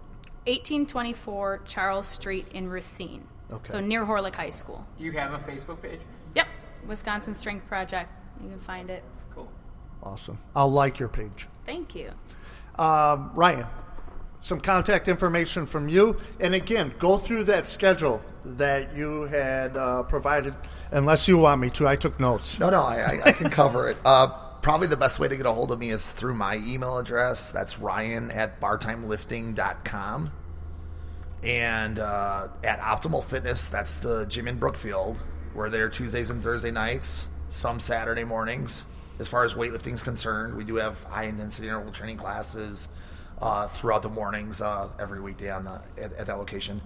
1824 Charles Street in Racine. Okay. So near Horlick High School. Do you have a Facebook page? Yep. Wisconsin Strength Project. You can find it. Cool. Awesome. I'll like your page. Thank you. Ryan, some contact information from you. And again, go through that schedule that you had provided, unless you want me to. I took notes. No, I can cover it. Probably the best way to get a hold of me is through my email address. That's ryan@bartimelifting.com. And at Optimal Fitness, that's the gym in Brookfield. We're there Tuesdays and Thursday nights, some Saturday mornings. As far as weightlifting is concerned, we do have high-intensity interval training classes throughout the mornings every weekday at that location.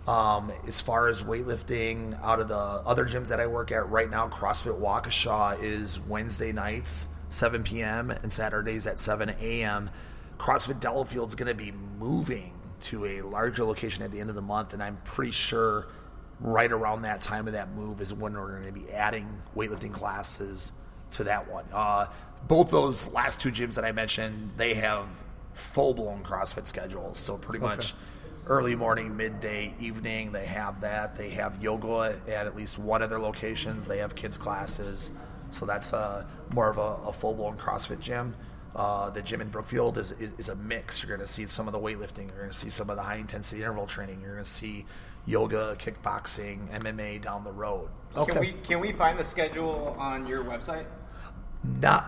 As far as weightlifting, out of the other gyms that I work at right now, CrossFit Waukesha is Wednesday nights, 7 p.m., and Saturdays at 7 a.m. CrossFit Delafield is going to be moving to a larger location at the end of the month, and I'm pretty sure right around that time of that move is when we're going to be adding weightlifting classes to that one. Both those last two gyms that I mentioned, they have full-blown CrossFit schedules, so pretty much early morning, midday, evening, they have that. They have yoga at least one of their locations. They have kids classes, so that's more of a full-blown CrossFit gym. The gym in Brookfield is a mix. You're going to see some of the weightlifting. You're going to see some of the high-intensity interval training. You're going to see yoga, kickboxing, MMA down the road. Okay. Can we find the schedule on your website? My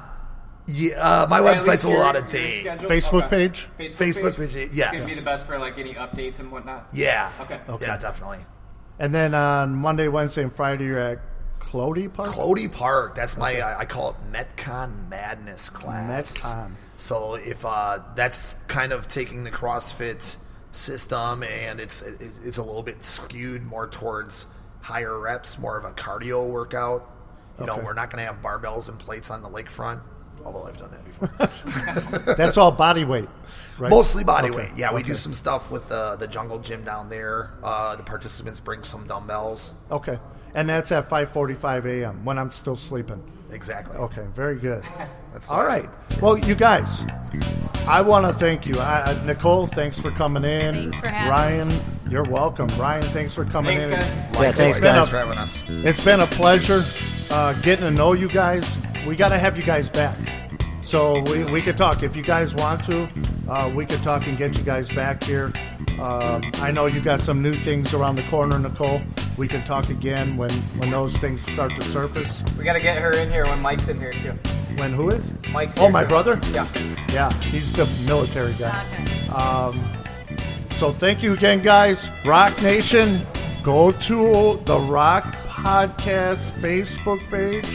website's a little out of date. Facebook page? Facebook page, yes. It's going to be the best for like any updates and whatnot? Yeah. Okay. Yeah, definitely. And then on Monday, Wednesday, and Friday, you're at Clody Park? Clody Park. That's my, I call it Metcon Madness class. Metcon. So if that's kind of taking the CrossFit system, and it's a little bit skewed more towards higher reps, more of a cardio workout. You know, we're not going to have barbells and plates on the lakefront, although I've done that before. That's all body weight, right? Mostly body weight. Yeah, we do some stuff with the jungle gym down there. The participants bring some dumbbells. Okay. And that's at 5:45 a.m. when I'm still sleeping. Exactly. Okay, very good. That's all right. Well, you guys, I want to thank you. Nicole, thanks for coming in. Thanks for having Ryan, you're welcome. Ryan, thanks for coming in. Guys. Thanks, Thanks guys. for having us. It's been a pleasure getting to know you guys. We got to have you guys back. So we could talk. If you guys want to, we could talk and get you guys back here. I know you got some new things around the corner, Nicole. We can talk again when those things start to surface. We got to get her in here when Mike's in here too. When who is? Mike's Oh, here, my too. brother? Yeah. Yeah, he's the military guy. Okay. So thank you again, guys. Rock Nation, go to the Rok Podcast Facebook page.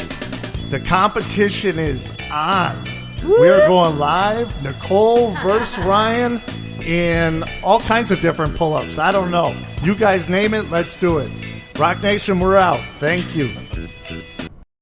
The competition is on. We're going live. Nicole versus Ryan in all kinds of different pull-ups. I don't know. You guys name it. Let's do it. Rock Nation, we're out. Thank you.